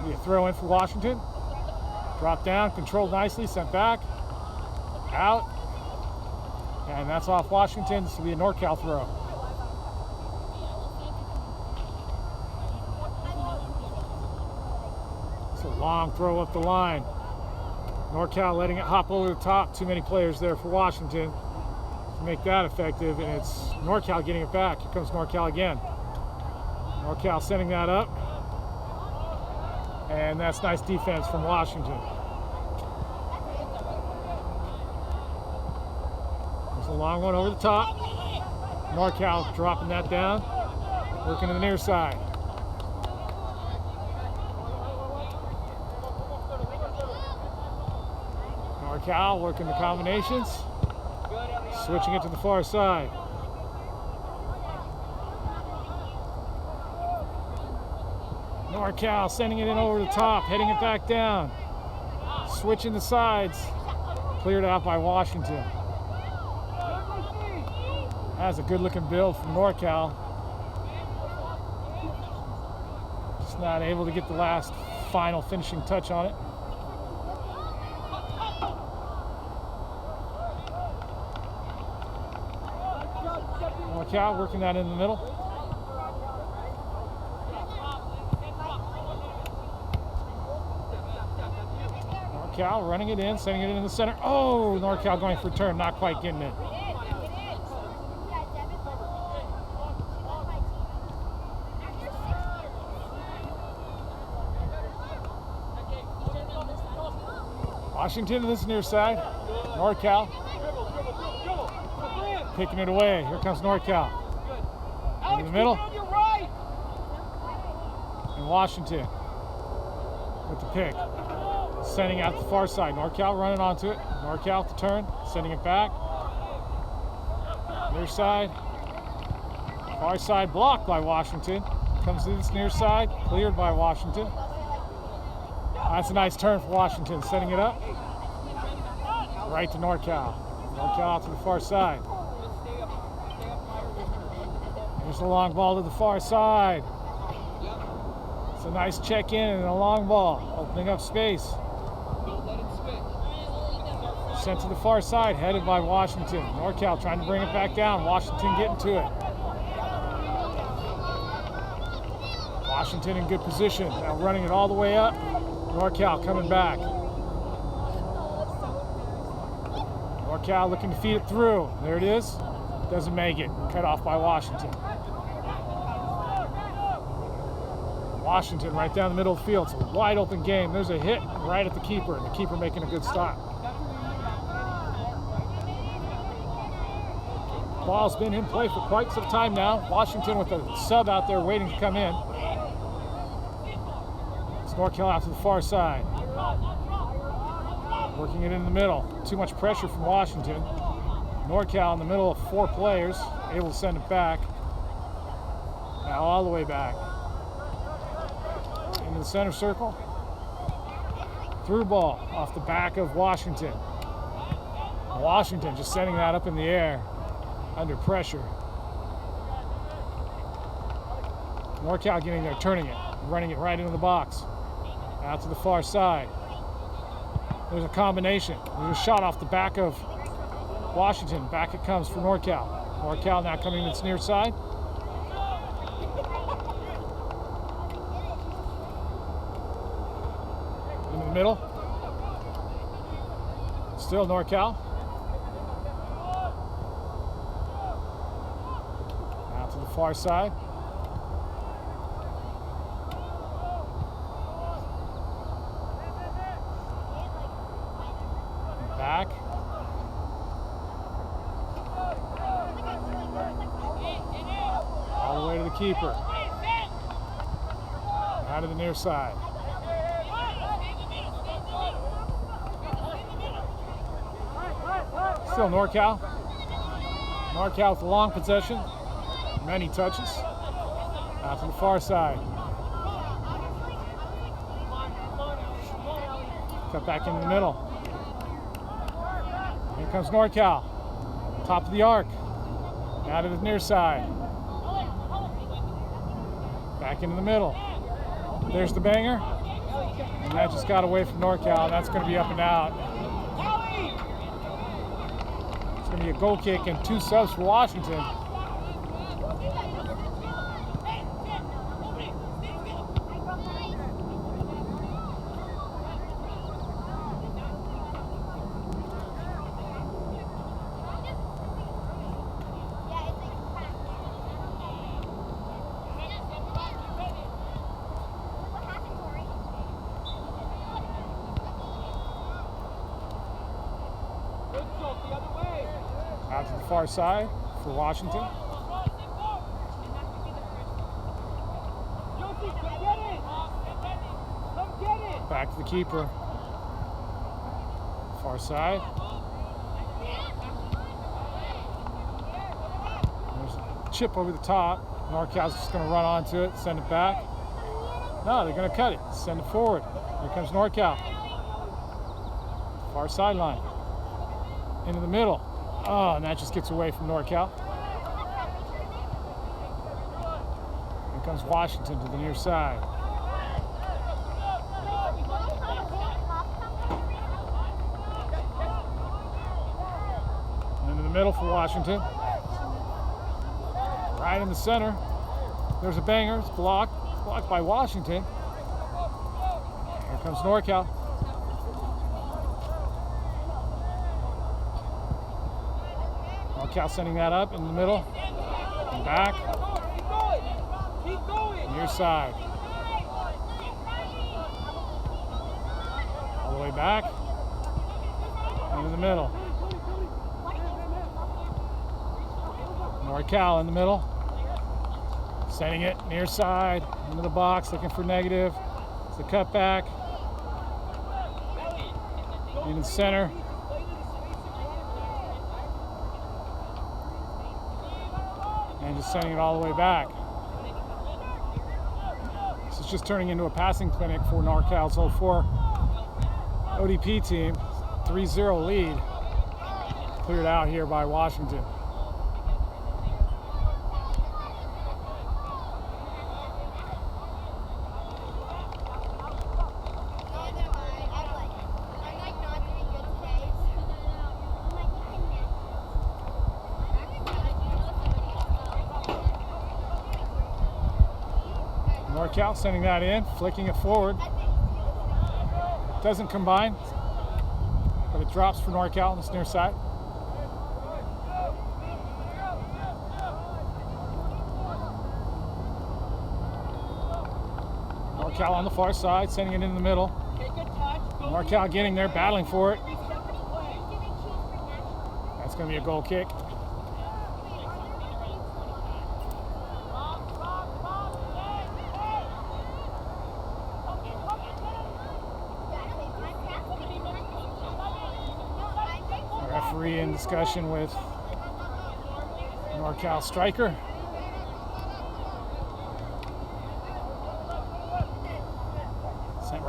Be a throw in for Washington. Dropped down, controlled nicely, sent back. Out. And that's off Washington. This will be a Norcal throw. It's a long throw up the line. Norcal letting it hop over the top. Too many players there for Washington to make that effective. And it's Norcal getting it back. Here comes Norcal again. Norcal sending that up. And that's nice defense from Washington. There's a long one over the top. Norcal dropping that down. Working to the near side. Norcal working the combinations. Switching it to the far side. Norcal sending it in over the top, heading it back down. Switching the sides. Cleared out by Washington. That's a good looking build from Norcal. Just not able to get the last final finishing touch on it. Norcal working that in the middle. Norcal running it in, sending it in the center. Oh, Norcal going for a turn, not quite getting it. Washington to this near side. Norcal picking it away. Here comes Norcal. In the middle. And Washington with the pick. Sending out the far side. Norcal running onto it. Norcal to turn. Sending it back. Near side. Far side blocked by Washington. Comes to this near side. Cleared by Washington. That's a nice turn for Washington. Setting it up. Right to Norcal. Norcal out to the far side. Here's a long ball to the far side. It's a nice check in and a long ball. Opening up space. Sent to the far side, headed by Washington. Norcal trying to bring it back down. Washington getting to it. Washington in good position. Now running it all the way up. Norcal coming back. Norcal looking to feed it through. There it is. Doesn't make it. Cut off by Washington. Washington right down the middle of the field. It's a wide open game. There's a hit right at the keeper, and the keeper making a good stop. Ball's been in play for quite some time now. Washington with a sub out there waiting to come in. It's Norcal out to the far side. Working it in the middle. Too much pressure from Washington. Norcal in the middle of four players, able to send it back. Now all the way back. Into the center circle. Through ball off the back of Washington. Washington just sending that up in the air under pressure. Norcal getting there, turning it, running it right into the box. Out to the far side. There's a combination. There's a shot off the back of Washington. Back it comes for Norcal. Norcal now coming to its near side. Into the middle. Still Norcal. Out to the far side. Back. All the way to the keeper. Out of the near side. Still Norcal. Norcal with the long possession. Many touches. Out to the far side. Cut back into the middle. Here comes Norcal. Top of the arc. Out of the near side. Back into the middle. There's the banger. And that just got away from Norcal. That's going to be up and out. It's going to be a goal kick and 2 subs for Washington. Out to the far side for Washington. Back to the keeper. Far side. There's a chip over the top. Norcal's just going to run onto it, send it back. No, they're going to cut it, send it forward. Here comes Norcal. Far sideline. Into the middle. Oh, and that just gets away from Norcal. Here comes Washington to the near side. Into the middle for Washington. Right in the center. There's a banger. It's blocked. It's blocked by Washington. Here comes Norcal. Norcal sending that up in the middle. And back. Near side. All the way back. Into the middle. Norcal in the middle. Sending it near side. Into the box. Looking for negative. It's the cutback. Into the center. And just sending it all the way back. This is just turning into a passing clinic for Norcal's 04 ODP team. 3-0 lead. Cleared out here by Washington. Norcal sending that in, flicking it forward. Doesn't combine, but it drops for Norcal on this near side. Norcal on the far side, sending it in the middle. Norcal getting there, battling for it. That's going to be a goal kick. Referee in discussion with Norcal striker.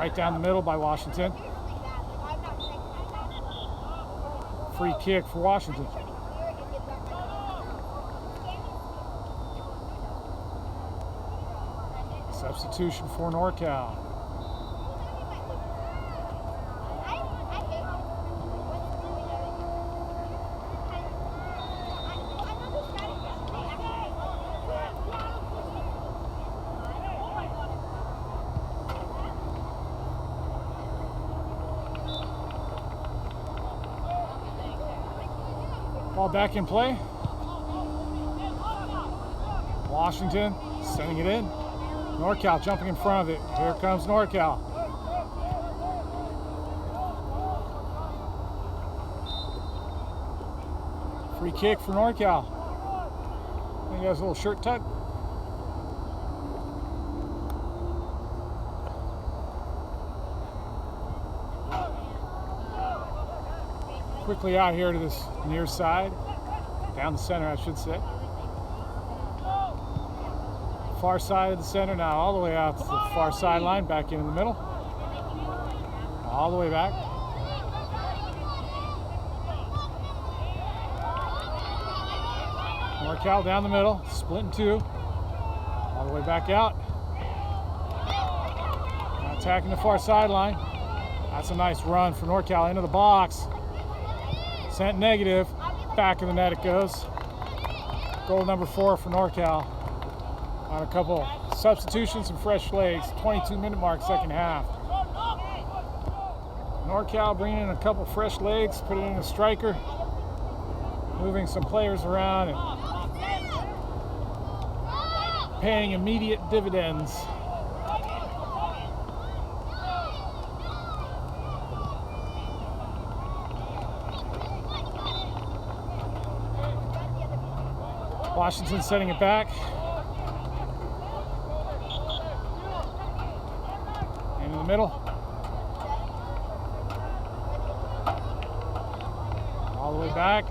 Right down the middle by Washington. Free kick for Washington. Substitution for Norcal. Ball back in play. Washington sending it in. Norcal jumping in front of it. Here comes Norcal. Free kick for Norcal. I think he has a little shirt tug. Quickly out here to this near side. Down the center, I should say. Far side of the center now, all the way out to the far sideline, back in the middle. All the way back. Norcal down the middle, split in two. All the way back out. Now attacking the far sideline. That's a nice run for Norcal into the box. Sent negative. Back of the net it goes. Goal number 4 for Norcal. On a couple substitutions and fresh legs. 22-minute mark, second half. Norcal bringing in a couple fresh legs, put it in a striker, moving some players around and paying immediate dividends. Washington setting it back. In the middle. All the way back.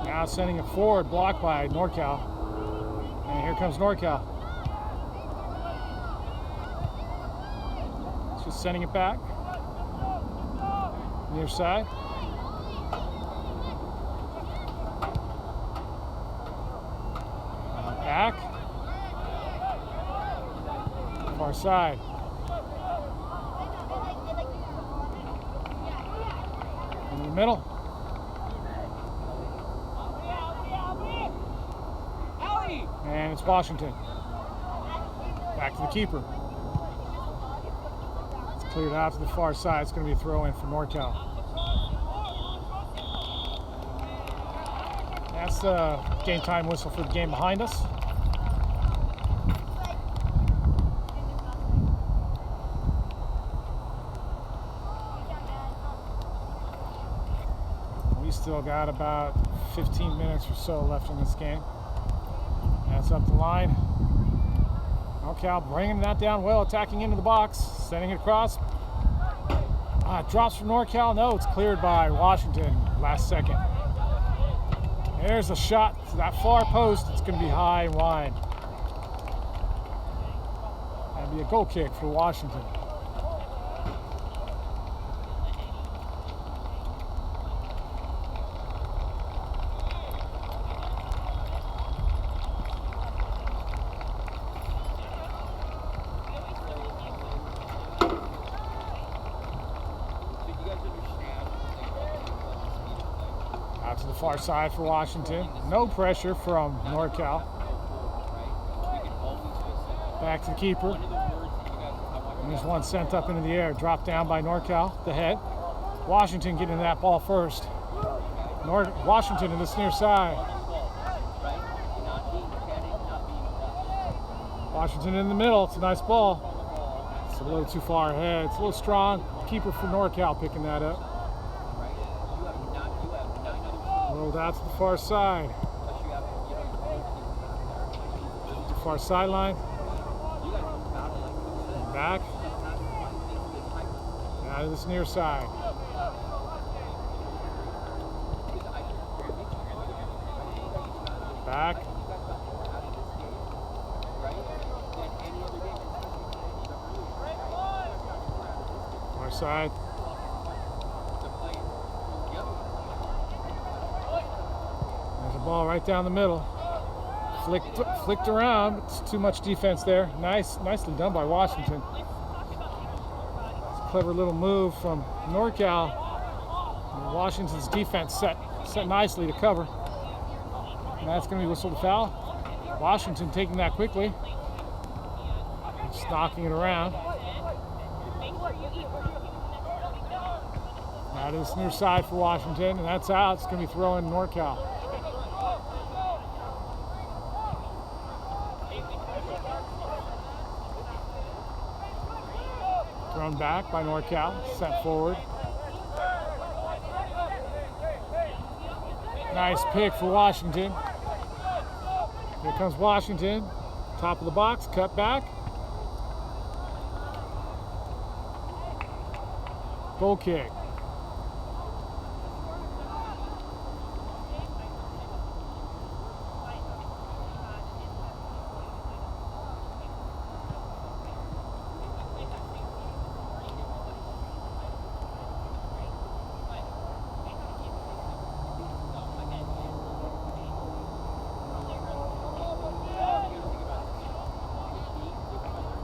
Now sending it forward, blocked by Norcal. And here comes Norcal. Just sending it back. Near side. Back. Far side. In the middle. And it's Washington. Back to the keeper. It's cleared out to the far side. It's going to be a throw in for Norcal. That's the game time whistle for the game behind us. We still got about 15 minutes or so left in this game. That's up the line. Norcal bringing that down well, attacking into the box, sending it across. Drops from Norcal. No, it's cleared by Washington last second. There's a shot to that far post. It's going to be high and wide. That'd be a goal kick for Washington. Out to the far side for Washington. No pressure from Norcal. Back to the keeper. And there's one sent up into the air. Dropped down by Norcal, the head. Washington getting that ball first. Washington in this near side. Washington in the middle. It's a nice ball. It's a little too far ahead. It's a little strong. Keeper for Norcal picking that up. Rolled out to the far side. The far sideline. Back. Out of this near side. Back. I think you guys got more out of this game, right, than any other game. Far side. To play the other one. There's a ball right down the middle. Flicked around. It's too much defense there. Nicely done by Washington. It's a clever little move from Norcal. And Washington's defense set nicely to cover. And that's going to be whistled a foul. Washington taking that quickly. Just knocking it around. Now to this near side for Washington, and that's out. It's going to be throwing Norcal. Thrown back by Norcal, sent forward. Nice pick for Washington. Here comes Washington. Top of the box, cut back. Goal kick.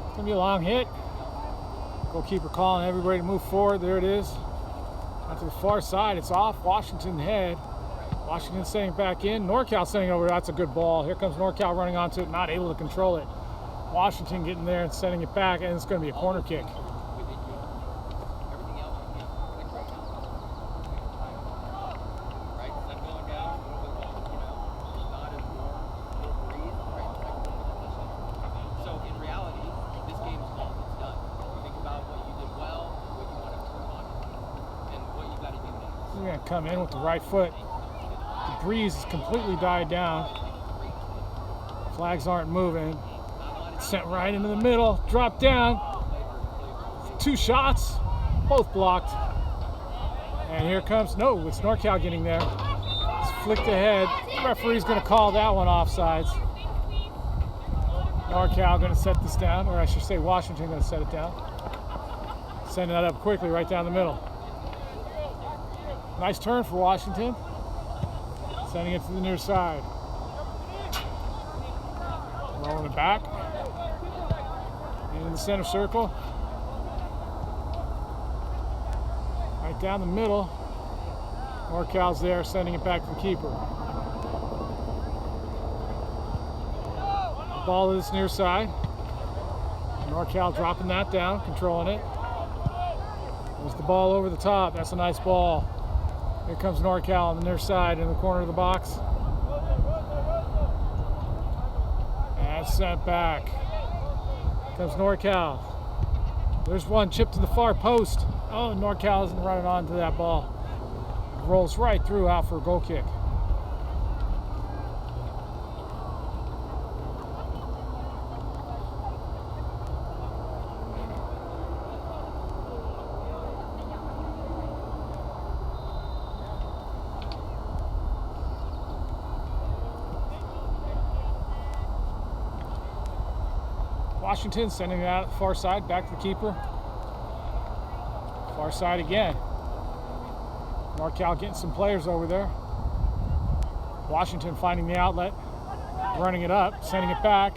It's going to be a long hit. Goalkeeper calling everybody to move forward. There it is. Out to the far side. It's off Washington head. Washington sending it back in. Norcal sending it over. That's a good ball. Here comes Norcal running onto it, not able to control it. Washington getting there and sending it back, and it's going to be a corner kick. He's going to come in with the right foot. The breeze has completely died down. Flags aren't moving. Sent right into the middle. Dropped down. 2 shots. Both blocked. And here comes, no, it's Norcal getting there. It's flicked ahead. The referee's going to call that one offsides. Norcal going to set this down, or I should say Washington going to set it down. Sending that up quickly right down the middle. Nice turn for Washington. Sending it to the near side. Rolling it back. In the center circle. Right down the middle. Norcal's there, sending it back to the keeper. Ball to this near side. Norcal dropping that down, controlling it. There's the ball over the top. That's a nice ball. Here comes Norcal on the near side in the corner of the box. And sent back. Here comes Norcal. There's one chip to the far post. Oh, Norcal isn't running onto that ball. Rolls right through out for a goal kick. Washington sending it out far side, back to the keeper. Far side again. Norcal getting some players over there. Washington finding the outlet, running it up, sending it back.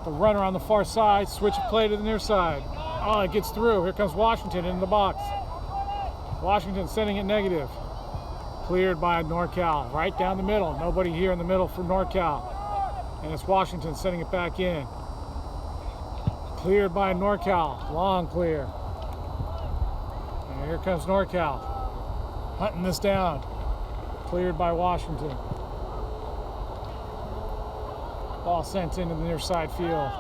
The runner on the far side, switch of play to the near side. Oh, it gets through. Here comes Washington in the box. Washington sending it negative. Cleared by Norcal, right down the middle. Nobody here in the middle for Norcal. And it's Washington sending it back in. Cleared by Norcal, long clear. And here comes Norcal, hunting this down. Cleared by Washington. Ball sent into the near side field.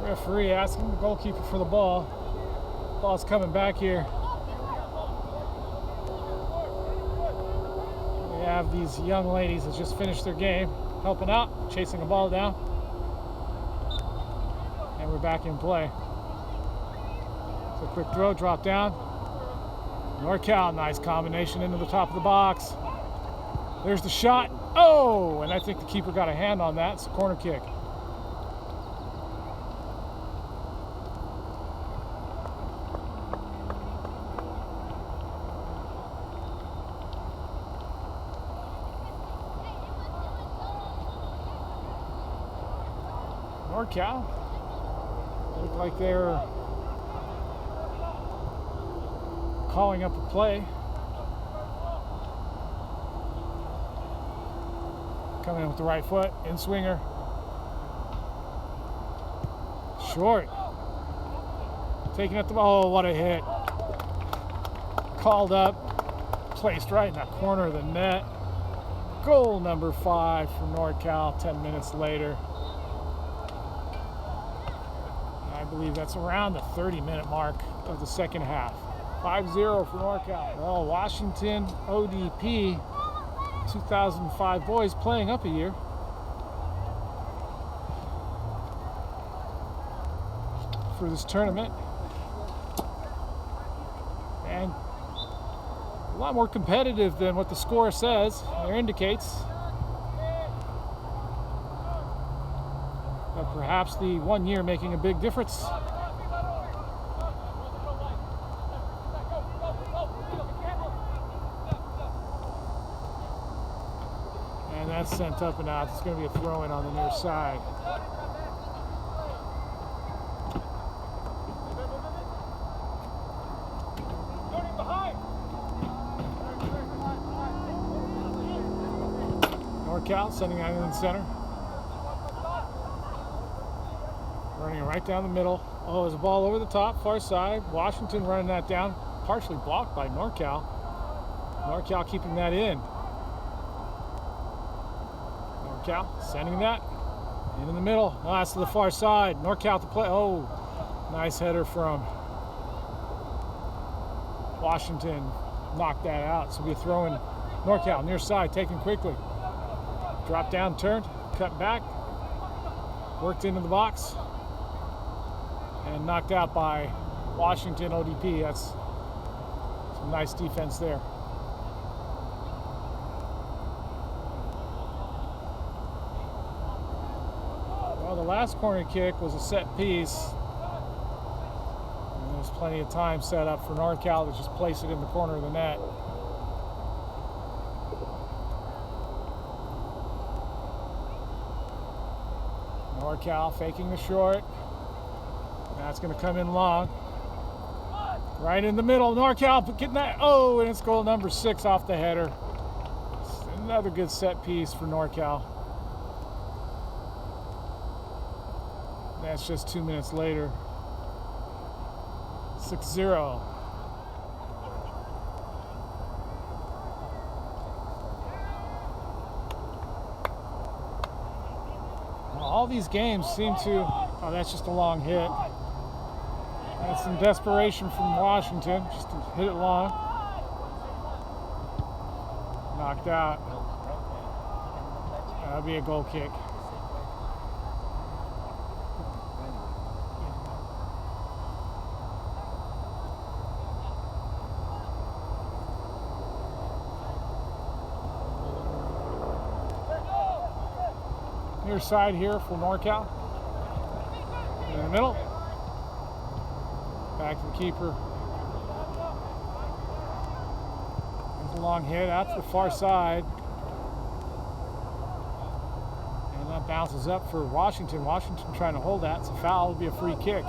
Referee asking the goalkeeper for the ball. Ball's coming back here. We have these young ladies that just finished their game, helping out, chasing the ball down. And we're back in play. So quick throw, drop down. Norcal, nice combination into the top of the box. There's the shot. Oh, and I think the keeper got a hand on that. It's a corner kick. Norcal looked like they were calling up a play. Coming in with the right foot, in swinger. Short. Taking it to, oh, what a hit. Called up, placed right in the corner of the net. Goal number 5 for Norcal 10 minutes later. I believe that's around the 30-minute mark of the second half. 5-0 for Norcal. Well, Washington ODP, 2005 boys playing up a year. For this tournament. And a lot more competitive than what the score says or indicates. But perhaps the 1 year making a big difference. And that's sent up and out. It's going to be a throw-in on the near side. Norcal sending that in the center. Running it right down the middle. Oh, there's a ball over the top, far side. Washington running that down, partially blocked by Norcal. Norcal keeping that in. Norcal sending that in the middle. Oh, that's to the far side. Norcal to play. Oh, nice header from Washington. Knocked that out. So we throw in Norcal near side, taken quickly. Drop down, turned, cut back, worked into the box, and knocked out by Washington ODP. That's some nice defense there. Well, the last corner kick was a set piece. And there's plenty of time set up for Norcal to just place it in the corner of the net. Norcal faking the short. That's going to come in long. Right in the middle. Norcal getting that. Oh, and it's goal number 6 off the header. Another good set piece for Norcal. That's just 2 minutes later. 6-0. All these games seem to, oh, that's just a long hit. That's some desperation from Washington, just to hit it long. Knocked out. That'll be a goal kick. Near side here for Norcal. In the middle. Back to the keeper. There's a long hit out to the far side. And that bounces up for Washington. Washington trying to hold that. It's a foul. It'll be a free kick.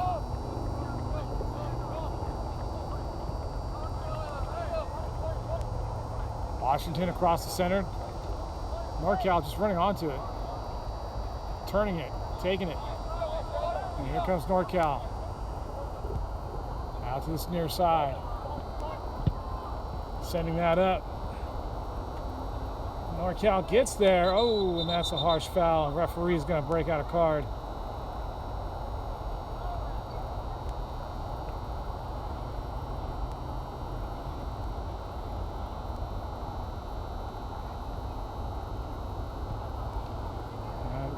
Washington across the center. Norcal just running onto it. Turning it, taking it. And here comes Norcal. Out to this near side. Sending that up. Norcal gets there. Oh, and that's a harsh foul. The referee's going to break out a card.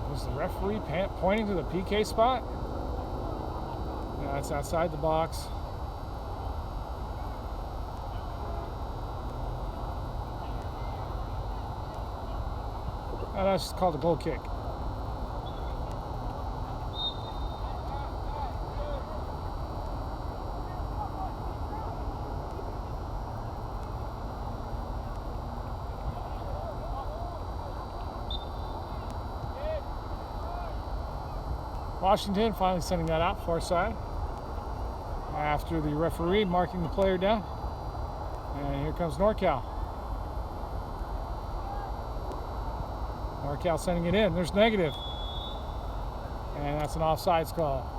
Was the referee pointing to the PK spot? Yeah, it's outside the box. That's called a goal kick. Washington finally sending that out far side after the referee marking the player down. And here comes Norcal. Norcal sending it in. There's negative. And that's an offsides call.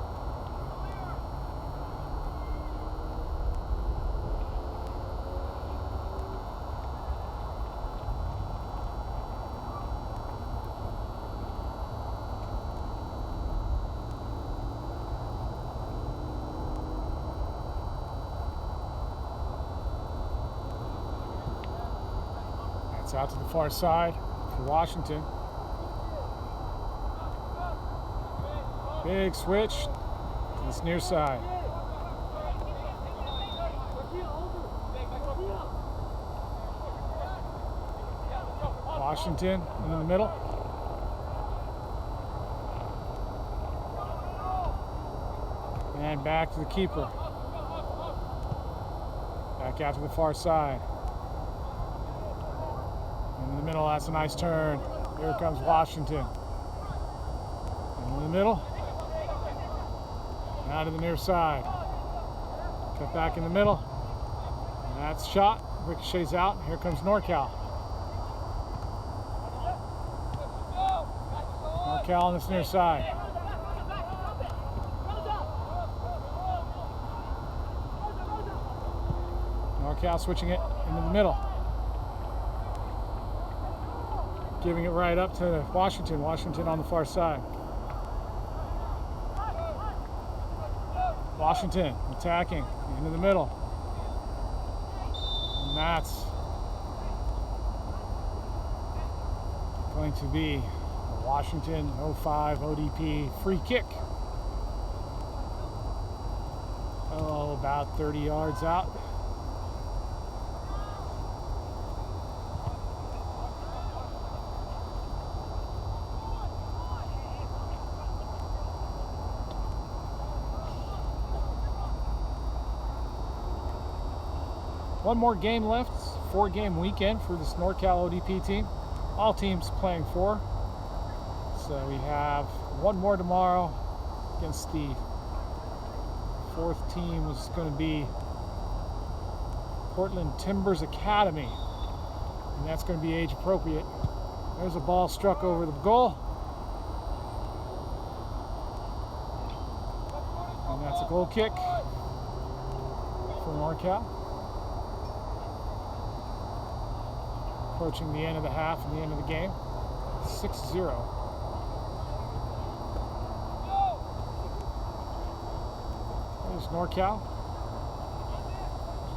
That's out to the far side for Washington. Big switch to this near side. Washington in the middle. And back to the keeper. Back out to the far side. In the middle, that's a nice turn. Here comes Washington. In the middle. Now to the near side. Cut back in the middle. And that's shot. Ricochets out. Here comes Norcal. Norcal on this near side. Norcal switching it into the middle. Giving it right up to Washington. Washington on the far side. Washington attacking into the middle. And that's going to be a Washington 05 ODP free kick. Oh, about 30 yards out. One more game left, 4-game weekend for this Norcal ODP team. All teams playing 4. So we have one more tomorrow against the 4th team, which is going to be Portland Timbers Academy. And that's going to be age appropriate. There's a ball struck over the goal. And that's a goal kick for Norcal. Approaching the end of the half and the end of the game. 6-0. There's Norcal.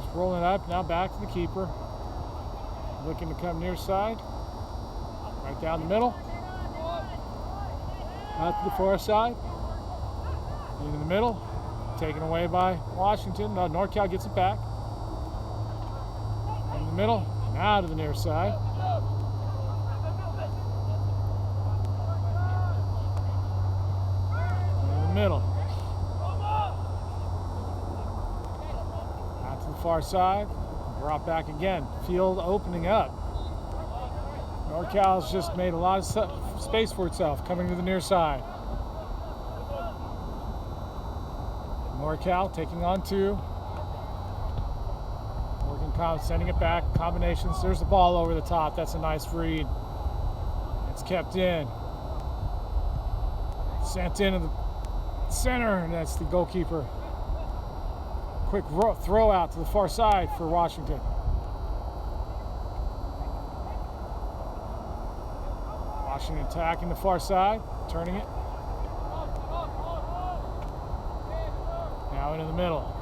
Just rolling it up, now back to the keeper. Looking to come near side. Right down the middle. Out to the far side. Into the middle. Taken away by Washington. Norcal gets it back. In the middle. Now to the near side. In the middle. Out to the far side. Drop back again. Field opening up. Norcal's just made a lot of space for itself coming to the near side. Norcal taking on 2. Sending it back, combinations. There's the ball over the top. That's a nice read. It's kept in. Sent into the center, and that's the goalkeeper. Quick throw out to the far side for Washington. Washington attacking the far side, turning it. Now into the middle.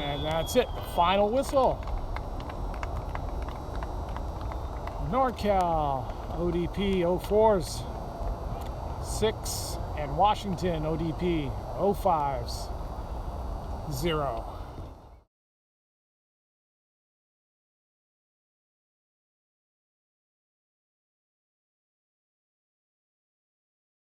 And that's it. Final whistle. Norcal ODP 04s 6 and Washington ODP 05s 0.